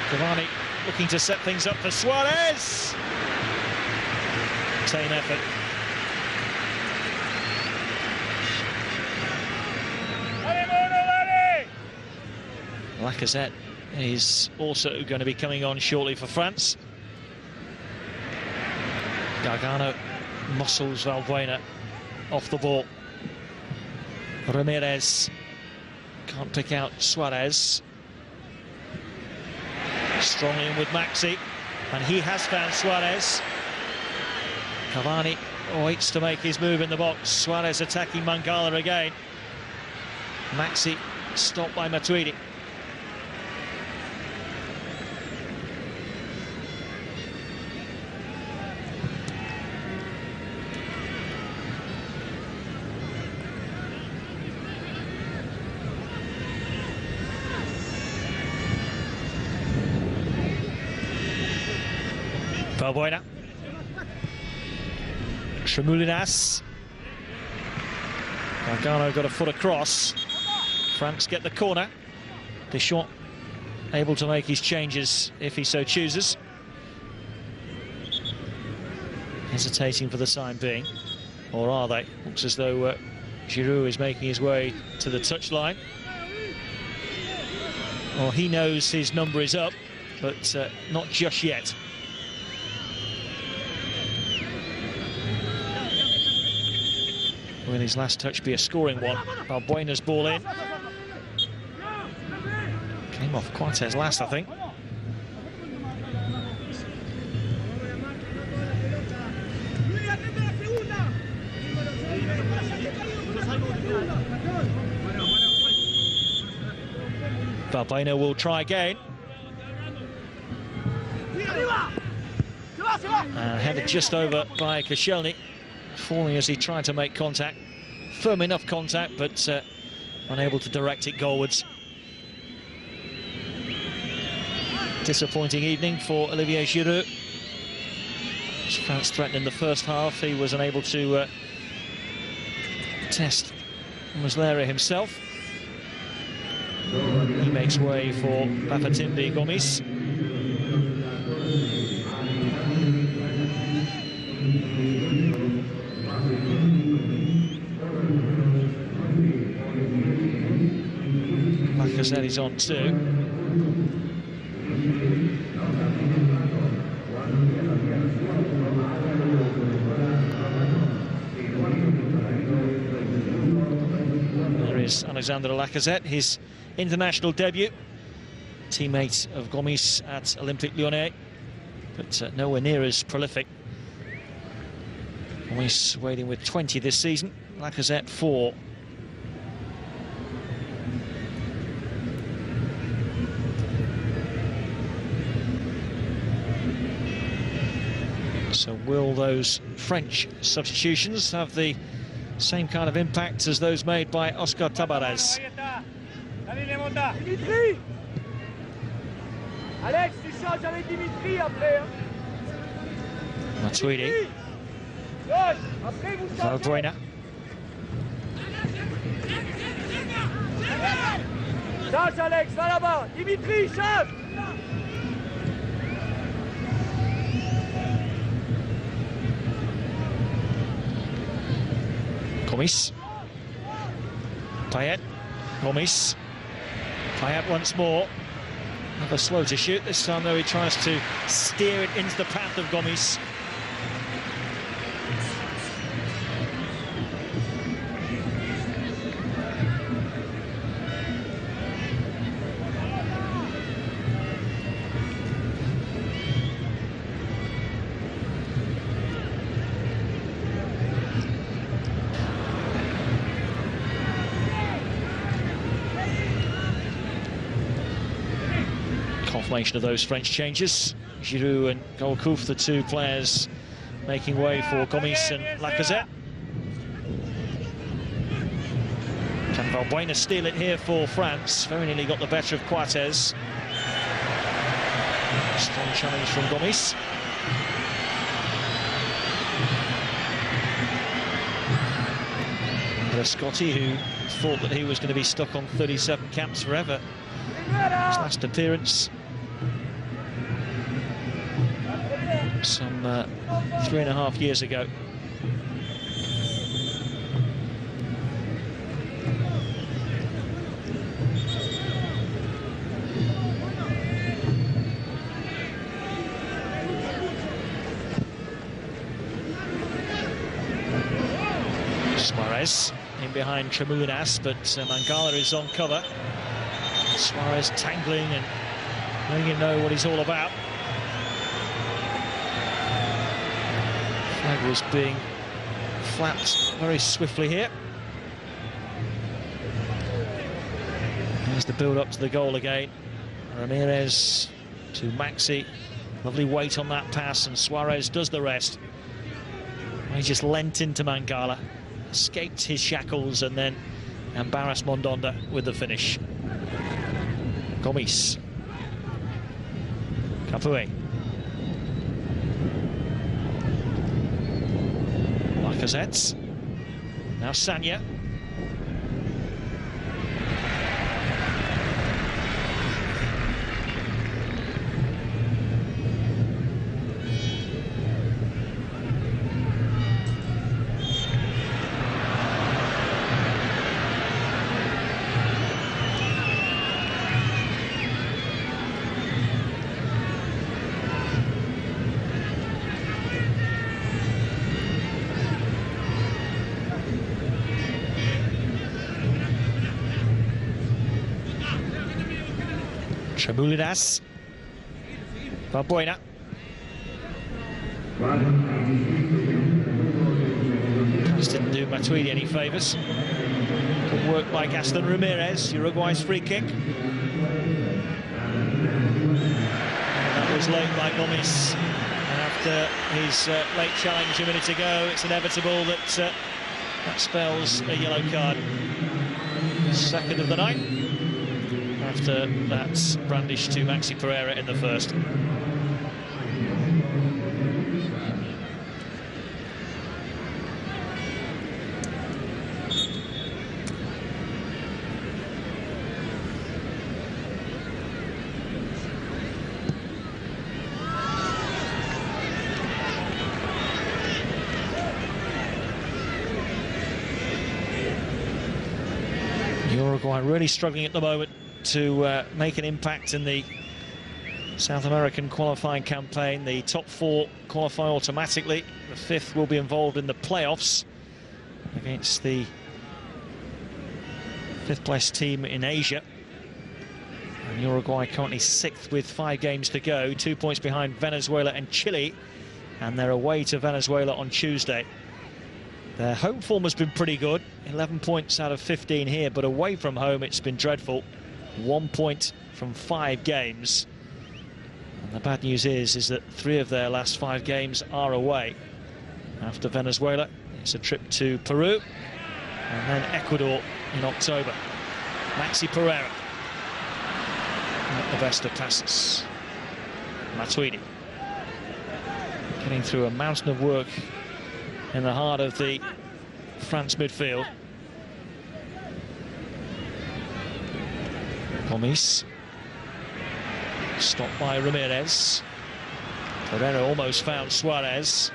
Cavani looking to set things up for Suarez. Tame effort. Lacazette is also going to be coming on shortly for France. Gargano muscles Valbuena off the ball. Ramirez can't pick out Suarez. Strongly in with Maxi, and he has found Suarez. Cavani waits to make his move in the box. Suarez attacking Mangala again. Maxi stopped by Matuidi. Valbuena, Tremoulinas, Gargano got a foot across. France get the corner. Deschamps able to make his changes if he so chooses. Hesitating for the time being, or are they? Looks as though Giroud is making his way to the touchline. Well, he knows his number is up, but not just yet. Will his last touch be a scoring one? Valbuena's ball in. Came off Coates last, I think. Valbuena will try again. Headed just over by Koscielny, falling as he tried to make contact. Firm enough contact, but unable to direct it goalwards. Disappointing evening for Olivier Giroud. As France threatened in the first half, he was unable to test Muslera himself. He makes way for Bafétimbi Gomis. Lacazette is on too. There is Alexandre Lacazette, his international debut. Teammate of Gomis at Olympique Lyonnais, but nowhere near as prolific. Gomis waiting with 20 this season, Lacazette 4. So will those French substitutions have the same kind of impact as those made by Oscar Tabarez? Matuidi, Valbuena, Charge Alex, va là-bas, Dimitri, charge. Gomis, Payet, Gomis, Payet once more. Another slow to shoot. This time, though, he tries to steer it into the path of Gomis. confirmation of those French changes. Giroud and Gourcuff, the two players making way for Gomis and Lacazette. Can Valbuena steal it here for France? Very nearly got the better of Coates. Strong challenge from Gomis. But a Scotty who thought that he was going to be stuck on 37 caps forever. His last appearance some 3.5 years ago. Suarez in behind Tremoulinas, but Mangala is on cover. Suarez tangling and letting him know what he's all about. Flag was being flapped very swiftly here. There's the build up to the goal again. Ramirez to Maxi. Lovely weight on that pass, and Suarez does the rest. He just leant into Mangala, escaped his shackles, and then embarrassed Mondonda with the finish. Gomis. Capoue. Lacazette. Now Sagna. Tremoulinas. Valbuena. Pass didn't do Matuidi any favours. Good work by Gaston Ramirez, Uruguay's free kick. That was late by Gomis. And after his late challenge a minute ago, it's inevitable that that spells a yellow card. Second of the night, after that brandish to Maxi Pereira in the first. Uruguay really struggling at the moment to make an impact in the South American qualifying campaign. The top four qualify automatically. The fifth will be involved in the playoffs against the fifth place team in Asia. And Uruguay currently sixth with 5 games to go, 2 points behind Venezuela and Chile, and they're away to Venezuela on Tuesday. Their home form has been pretty good, 11 points out of 15 here, but away from home it's been dreadful. 1 point from 5 games. And the bad news is that 3 of their last 5 games are away. After Venezuela, it's a trip to Peru, and then Ecuador in October. Maxi Pereira, not the best of passes. Matuidi getting through a mountain of work in the heart of the France midfield. Gomis, stopped by Ramirez. Pereira almost found Suarez.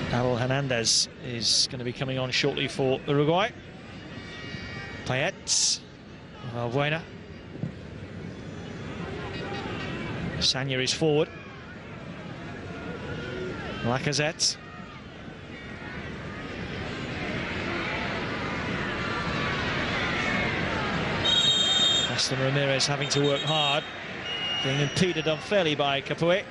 Abel Hernandez is going to be coming on shortly for Uruguay. Payet, Valbuena. Sagna is forward. Lacazette. Gaston Ramirez having to work hard, being impeded unfairly by Capoue.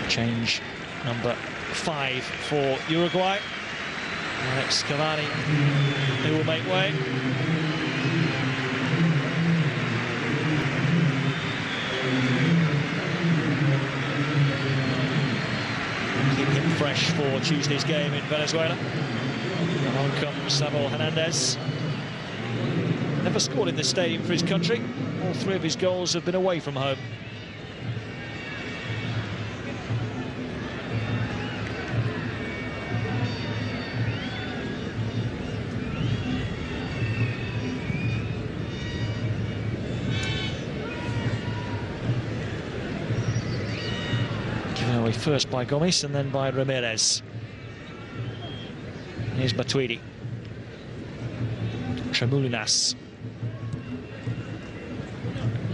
Change number 5 for Uruguay. Alex Cavani, who will make way. Keep him fresh for Tuesday's game in Venezuela. On comes Abel Hernandez. Never scored in this stadium for his country. All three of his goals have been away from home. Given away first by Gomes and then by Ramirez. Here's Matuidi. Tremoulinas.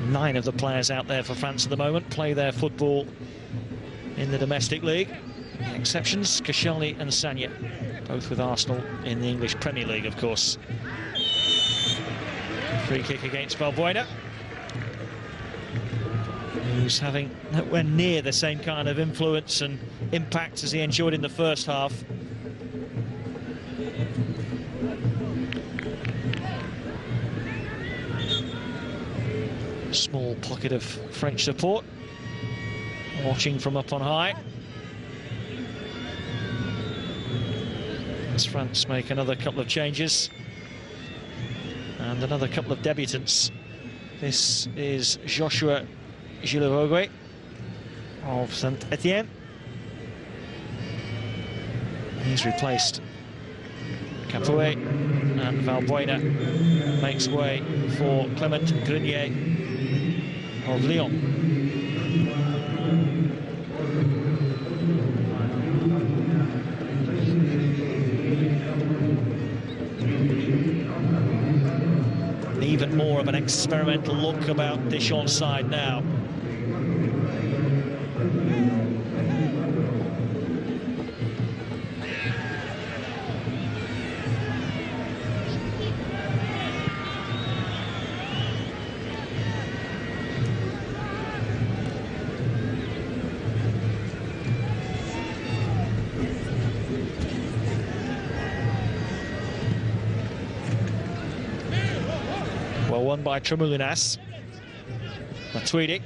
9 of the players out there for France at the moment play their football in the domestic league. The exceptions, Koscielny and Sagna, both with Arsenal in the English Premier League, of course. Free kick against Valbuena, who's having nowhere near the same kind of influence and impact as he enjoyed in the first half. Small pocket of French support, watching from up on high. As France make another couple of changes and another couple of debutants. This is Joshua Gilles of Saint-Etienne. He's replaced Capoue, and Valbuena makes way for Clement Grenier of Lyon. Even more of an experimental look about Deschamps' side now. Well won by Tremoulinas. Matuidi.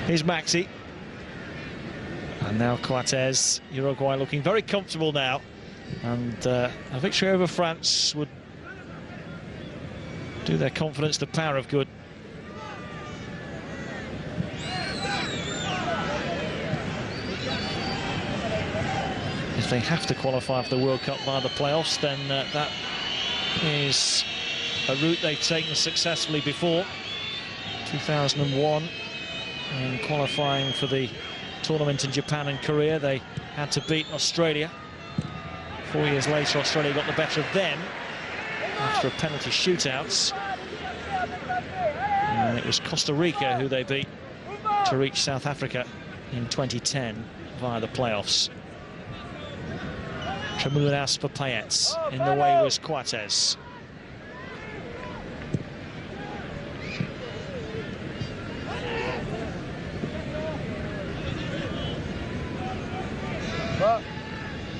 Here's Maxi. And now Coates. Uruguay looking very comfortable now. And a victory over France would do their confidence the power of good. If they have to qualify for the World Cup via the playoffs, then that is a route they've taken successfully before. 2001. In qualifying for the tournament in Japan and Korea, they had to beat Australia. 4 years later, Australia got the better of them after a penalty shootouts. And it was Costa Rica who they beat to reach South Africa in 2010 via the playoffs. Tremoulinas for Payet. In the way was Coates.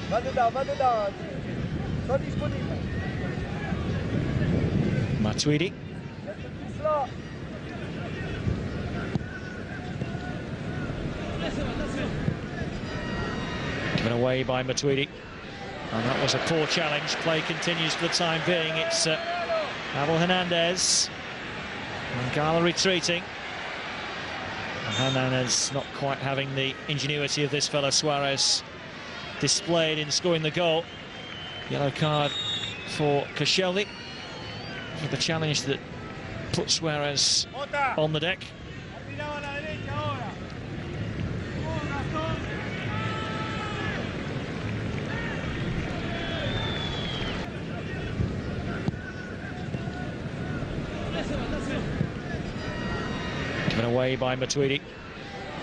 Va dedans, sois disponible. Matuidi. Given away by Matuidi. And that was a poor challenge. Play continues for the time being. It's Abel Hernandez. Mangala retreating. And Hernandez not quite having the ingenuity of this fella Suarez displayed in scoring the goal. Yellow card for Koscielny. for the challenge that put Suarez on the deck. Given away by Matuidi.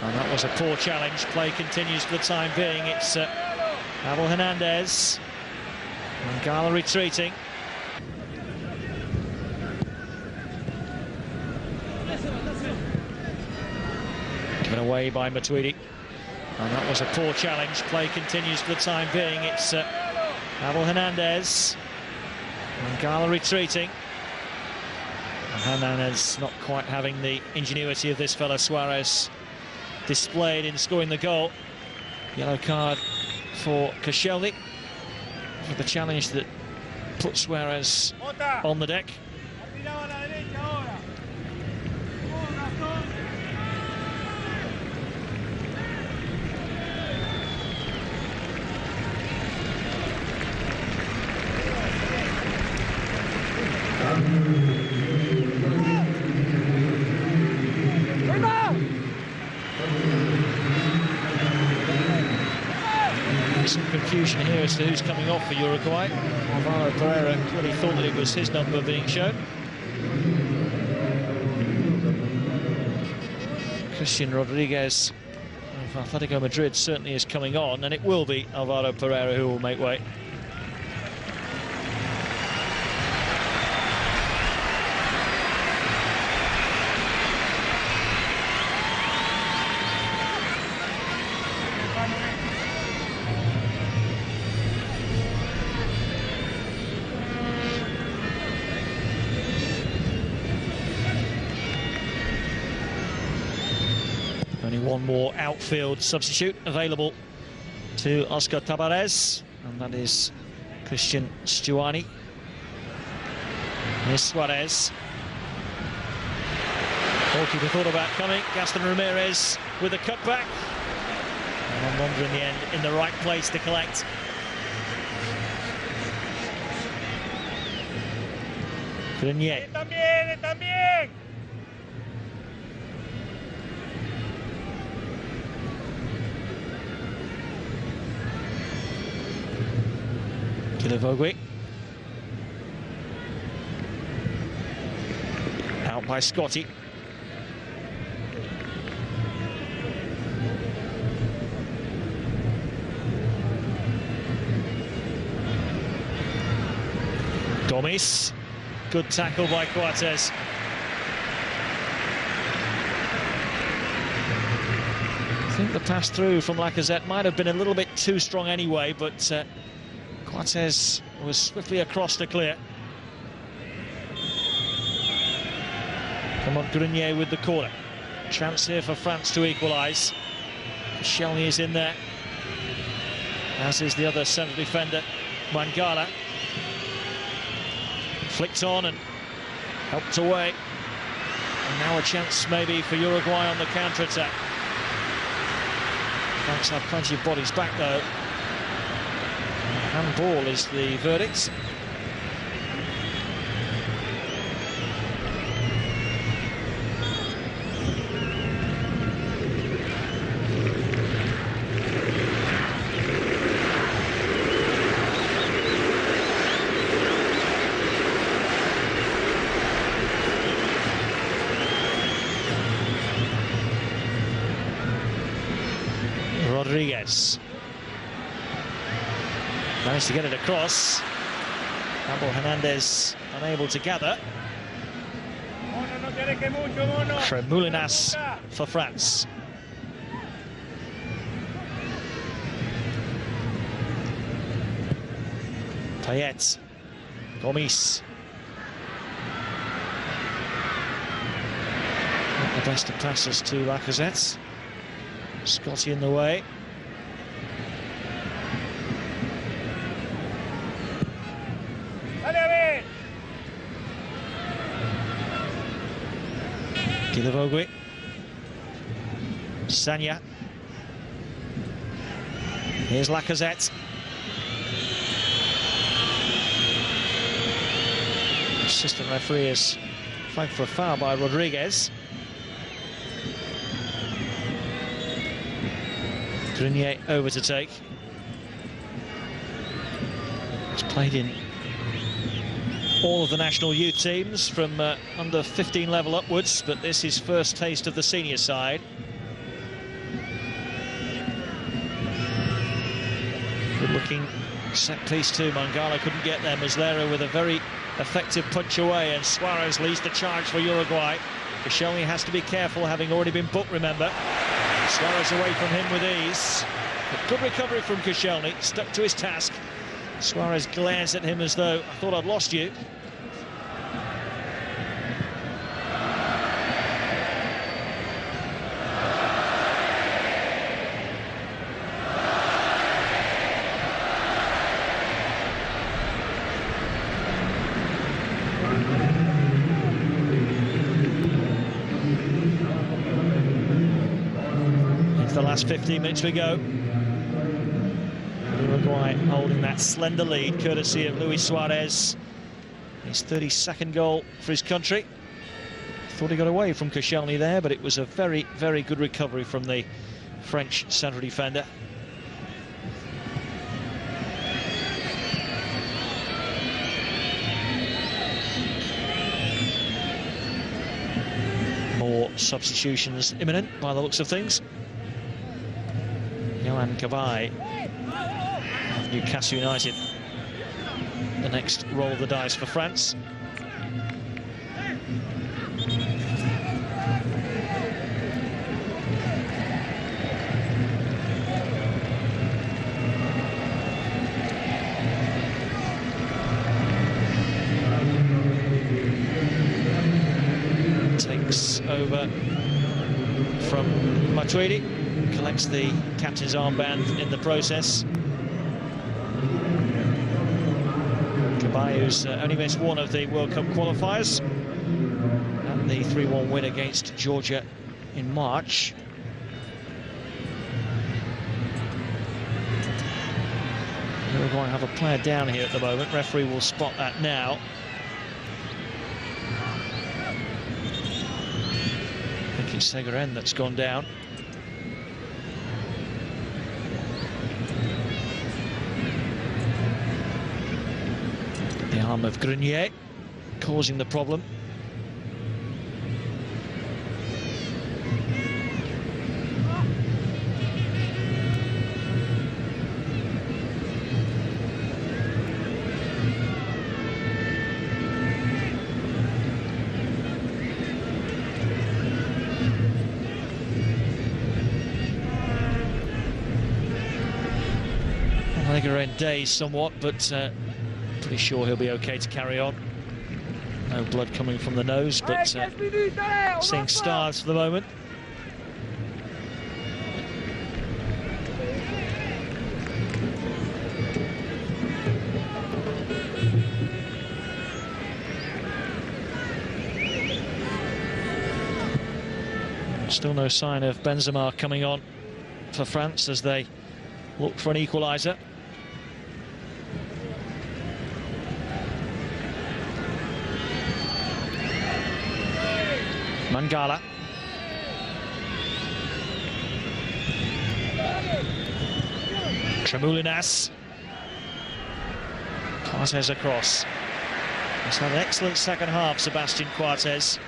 And that was a poor challenge. Play continues for the time being. It's Abel Hernandez. Mangala retreating. Given away by Matuidi. And that was a poor challenge. Play continues for the time being. It's Abel Hernandez. Mangala retreating. And Hernandez not quite having the ingenuity of this fella Suarez displayed in scoring the goal. Yellow card for Koscielny for the challenge that put Suarez on the deck. Some confusion here as to who's coming off for Uruguay. Alvaro Pereira clearly thought that it was his number being shown. Christian Rodriguez of Atletico Madrid certainly is coming on, and it will be Alvaro Pereira who will make way. Only one more outfield substitute available to Oscar Tabarez, and that is Christian Stuani. Here's Suarez. Goalkeeper thought about coming. Gaston Ramirez with a cutback. And Almondra in the end in the right place to collect. Grenier. Kilivogui. Out by Scotty. Gomes. Good tackle by Coates. I think the pass through from Lacazette might have been a little bit too strong anyway, but Coates was swiftly across to clear. Clement Grenier with the corner. Chance here for France to equalise. Koscielny is in there, as is the other central defender, Mangala. Flicked on and helped away. And now a chance maybe for Uruguay on the counter-attack. France have plenty of bodies back though. Handball is the verdict. Rodriguez managed to get it across. Abel Hernandez unable to gather. Tremoulinas for France. Payet. Gomes. Not the best of passes to Lacazette. Scotty in the way. Kilivogui. Sanya. Here's Lacazette. Assistant referee is flagged for a foul by Rodriguez. Grenier over to take. He's played in all of the national youth teams from under 15 level upwards, but this is first taste of the senior side. Good looking set piece too. Mangala couldn't get there. Muslera with a very effective punch away, and Suarez leads the charge for Uruguay. Koscielny has to be careful, having already been booked, remember. Suarez away from him with ease. But good recovery from Koscielny, stuck to his task. Suarez glares at him as though, I thought I'd lost you. Into the last 15 minutes we go. Uruguay holding that slender lead, courtesy of Luis Suarez. His 32nd goal for his country. Thought he got away from Koscielny there, but it was a very, very good recovery from the French central defender. More substitutions imminent by the looks of things. Johan Cabaye of Newcastle United, the next roll of the dice for France. Takes over from Matuidi, collects the captain's armband in the process. Cabaye, who's only missed one of the World Cup qualifiers, and the 3-1 win against Georgia in March. Uruguay have a player down here at the moment. Referee will spot that now. I think it's Segeren that's gone down. The arm of Grenier causing the problem. I think we're in days somewhat, but pretty sure he'll be okay to carry on. No blood coming from the nose, but seeing stars for the moment. Still no sign of Benzema coming on for France as they look for an equaliser. Mangala. Tremoulinas. Quartez across. He's had an excellent second half, Sebastian Quartez.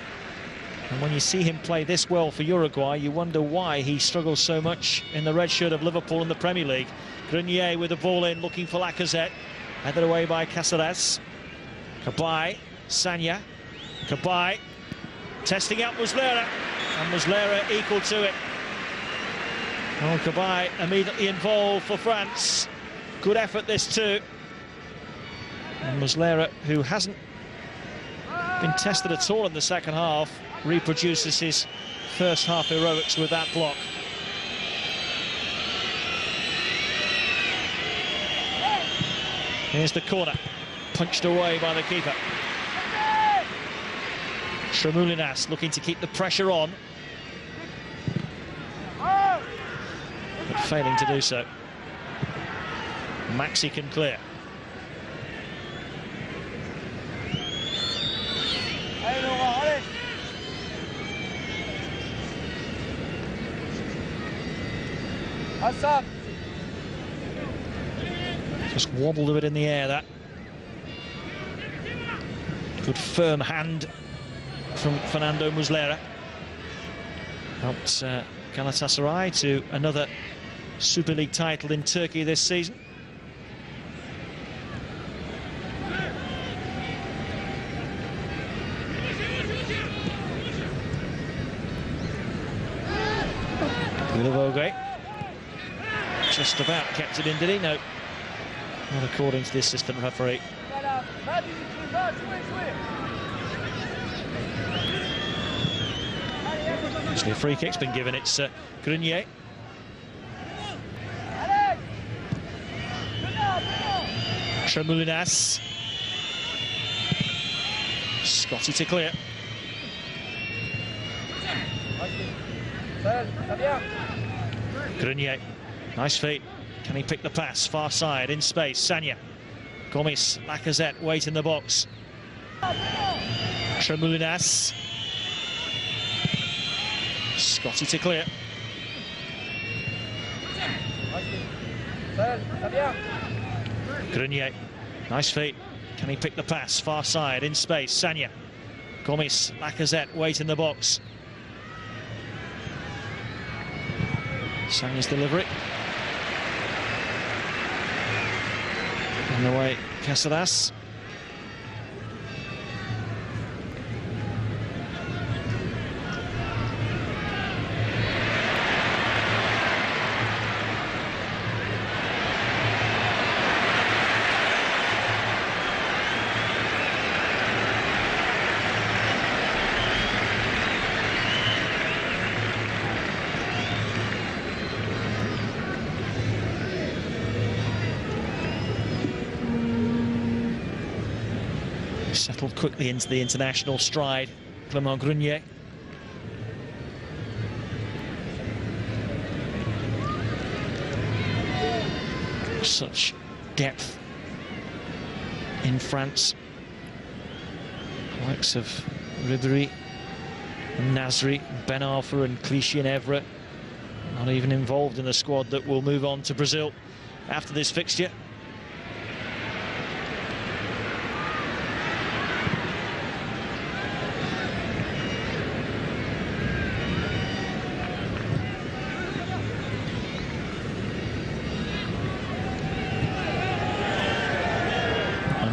And when you see him play this well for Uruguay, you wonder why he struggles so much in the red shirt of Liverpool in the Premier League. Grenier with the ball in, looking for Lacazette. Headed away by Caceres. Cabaye, Sagna. Cabaye. Testing out Muslera, and Muslera equal to it. Oh, Cabaye immediately involved for France. Good effort this too. And Muslera, who hasn't been tested at all in the second half, reproduces his first half heroics with that block. Here's the corner, punched away by the keeper. Tremoulinas looking to keep the pressure on, but failing to do so. Maxi can clear. Hassan. Just wobbled a bit in the air, that. Good firm hand from Fernando Muslera. Helped Galatasaray to another Super League title in Turkey this season. Uruquay just about kept it in, did he? No. Not according to the assistant referee. Actually, a free kick's been given. It's Grenier. Tremoulinas. Scotty to clear. Grenier, nice feet. Can he pick the pass? Far side, in space, Sagna. Gomis, Lacazette, wait in the box. Tremoulinas. Scotty to clear. Grenier, nice feet. Can he pick the pass? Far side, in space, Sagna. Gomis, Lacazette, wait in the box. Sagna's delivery. And away, Casadas. Settled quickly into the international stride, Clément Grenier. Such depth in France. Likes of Ribéry, Nasri, Ben Arfa and Clichy and Evra not even involved in the squad that will move on to Brazil after this fixture.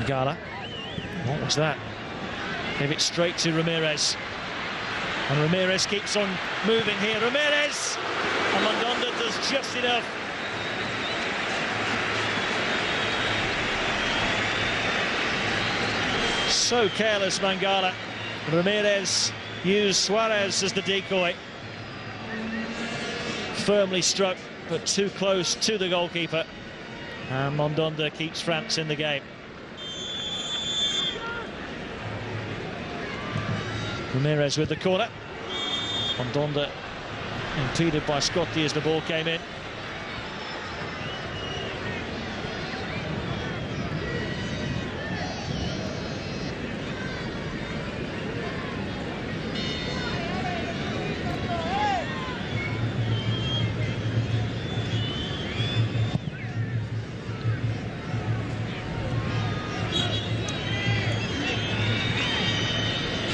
Gala. What was that? Gave it straight to Ramirez. And Ramirez keeps on moving here. Ramirez! And Mandanda does just enough. So careless, Mangala. Ramirez used Suarez as the decoy. Firmly struck, but too close to the goalkeeper. And Mandanda keeps France in the game. Ramirez with the corner. Mandanda impeded by Scotti as the ball came in.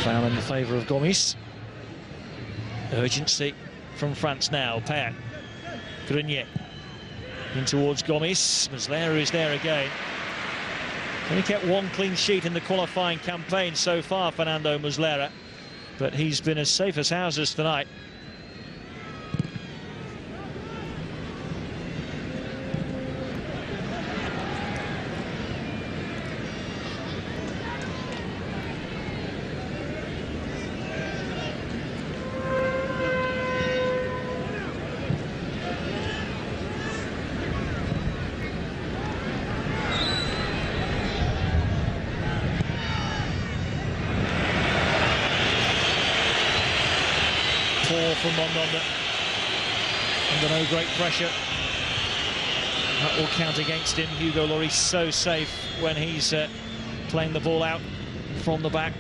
Foul in the favour of Gomis. Urgency from France now. Payan. Grenier. In towards Gomis. Muslera is there again. Only kept one clean sheet in the qualifying campaign so far, Fernando Muslera. But he's been as safe as houses tonight. Poor from Mandanda. Under no great pressure. That will count against him. Hugo Lloris so safe when he's playing the ball out from the back.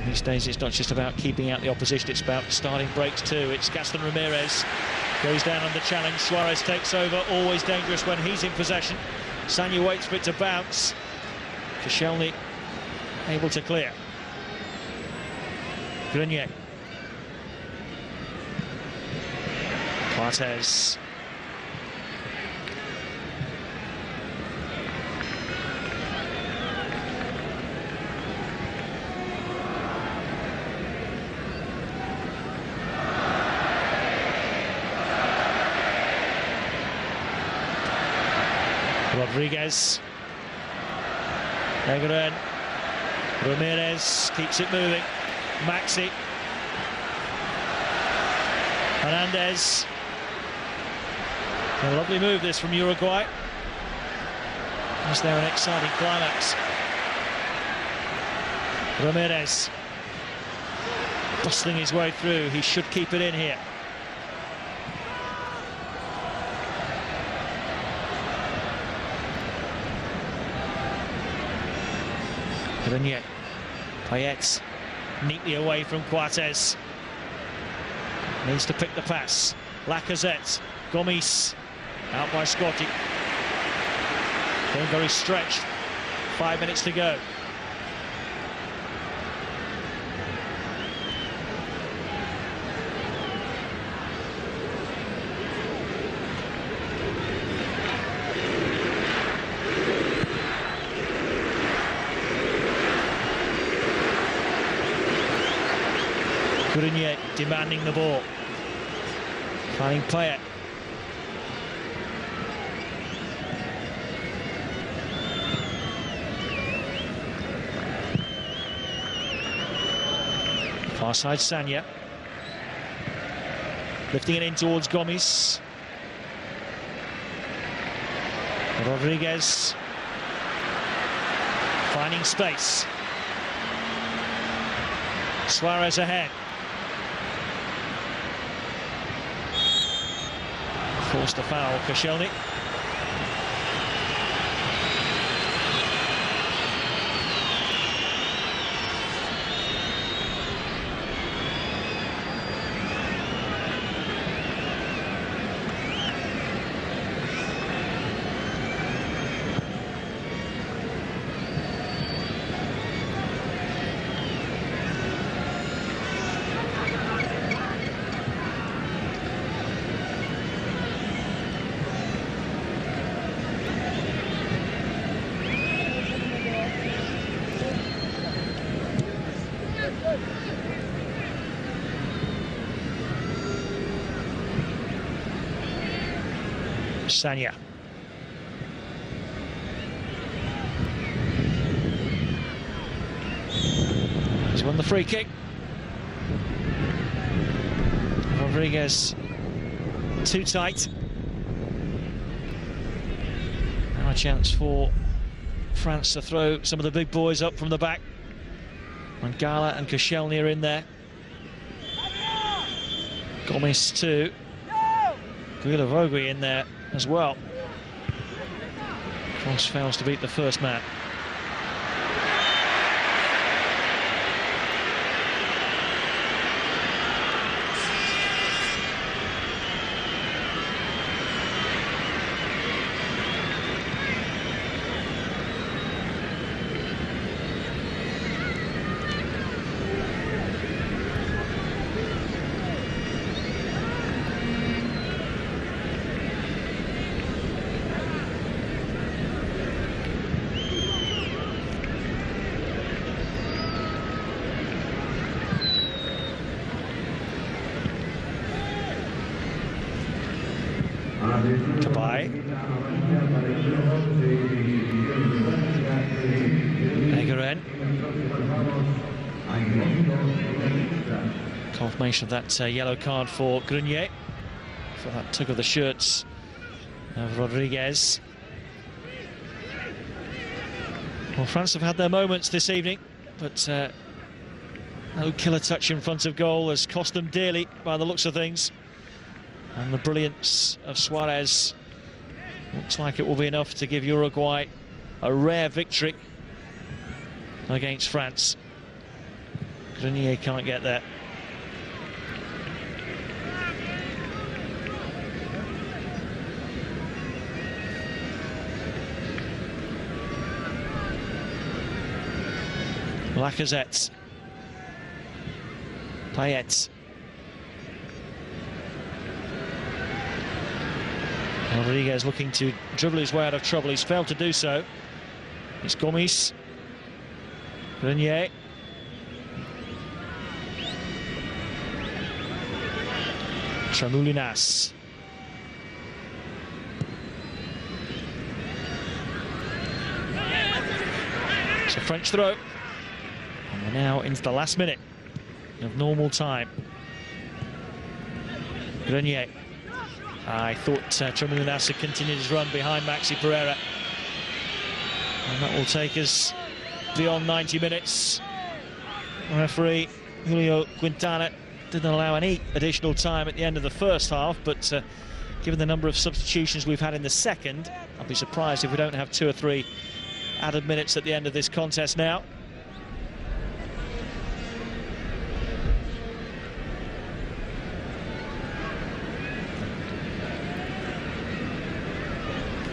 These days it's not just about keeping out the opposition, it's about starting breaks too. It's Gaston Ramirez, goes down under challenge, Suarez takes over, always dangerous when he's in possession. Sagna waits for it to bounce. Koscielny able to clear. Grenier. Cortez. Rodriguez. Egren. Ramirez keeps it moving. Maxi. Hernandez. A lovely move this from Uruguay. Is there an exciting climax? Ramirez. Bustling his way through. He should keep it in here. Grenier. Payet neatly away from Cortez. Needs to pick the pass. Lacazette. Gomes out by Scotti. Game very stretched. 5 minutes to go. Grenier demanding the ball. Finding Payet. Far side Sagna. Lifting it in towards Gomes. Rodriguez. Finding space. Suarez ahead. Forced the foul, Koscielny. Sagna. He's won the free kick. Rodriguez too tight. Now a chance for France to throw some of the big boys up from the back. Mangala and Koscielny are in there. Gomes too. Guilavogui in there as well. France fails to beat the first man. Kabay. Egren. Confirmation of that yellow card for Grenier for that tug of the shirts of Rodriguez. Well, France have had their moments this evening, but no killer touch in front of goal has cost them dearly by the looks of things. And the brilliance of Suarez looks like it will be enough to give Uruguay a rare victory against France. Grenier can't get there. Lacazette. Payet. Rodriguez looking to dribble his way out of trouble. He's failed to do so. It's Gomes. Grenier. Tramoulinas. It's a French throw. And we're now into the last minute of normal time. Grenier. I thought Tramoulinas had continued his run behind Maxi Pereira. And that will take us beyond 90 minutes. Referee Julio Quintana didn't allow any additional time at the end of the first half, but given the number of substitutions we've had in the second, I'll be surprised if we don't have 2 or 3 added minutes at the end of this contest now.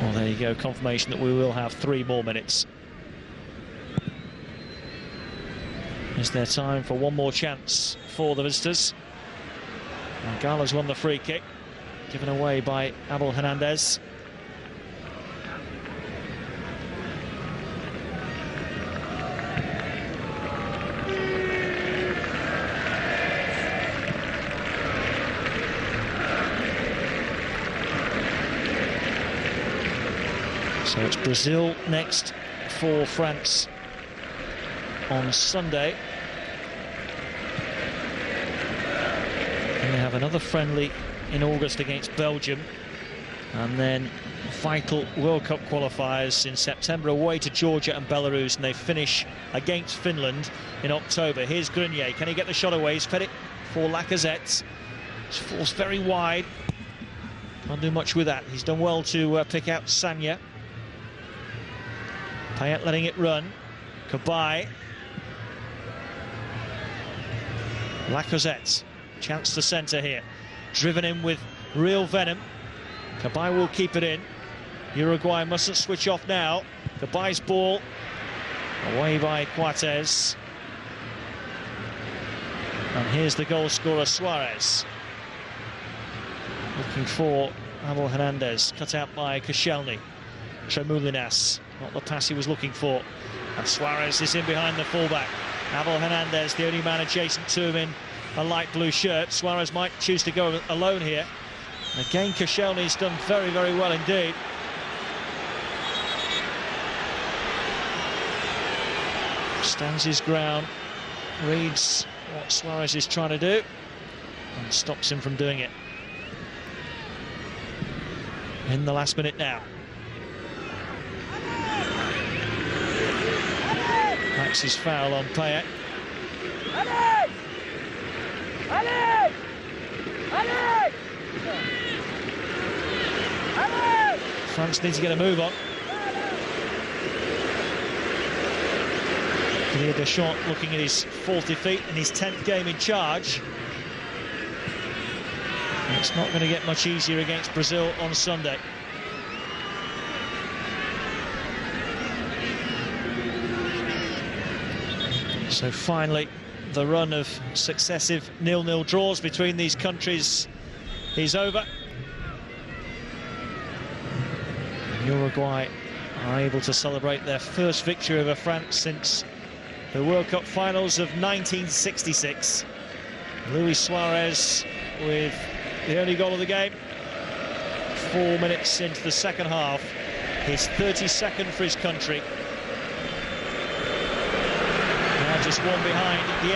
Well, there you go, confirmation that we will have 3 more minutes. Is there time for one more chance for the visitors? Gala's won the free kick, given away by Abel Hernandez. So it's Brazil next for France on Sunday. And they have another friendly in August against Belgium. And then vital World Cup qualifiers in September away to Georgia and Belarus. And they finish against Finland in October. Here's Grenier. Can he get the shot away? He's fed it for Lacazette. It's forced very wide. Can't do much with that. He's done well to pick out Sanya. Payet letting it run. Cabaye. Lacazette. Chance to centre here. Driven in with real venom. Cabaye will keep it in. Uruguay mustn't switch off now. Cabaye's ball. Away by Coates. And here's the goal scorer, Suarez. Looking for Abel Hernandez. Cut out by Koscielny. Tramoulinas. Not the pass he was looking for. And Suarez is in behind the fullback. Abel Hernandez, the only man adjacent to him in a light blue shirt. Suarez might choose to go alone here. Again, Koscielny's done very, very well indeed. Stands his ground, reads what Suarez is trying to do, and stops him from doing it. In the last minute now. Max's foul on Payet. France needs to get a move on. Didier Deschamps looking at his 4th defeat in his 10th game in charge. And it's not going to get much easier against Brazil on Sunday. So finally, the run of successive 0-0 draws between these countries is over. Uruguay are able to celebrate their first victory over France since the World Cup finals of 1966. Luis Suarez with the only goal of the game. 4 minutes into the second half. His 32nd for his country. Now just one behind at the end.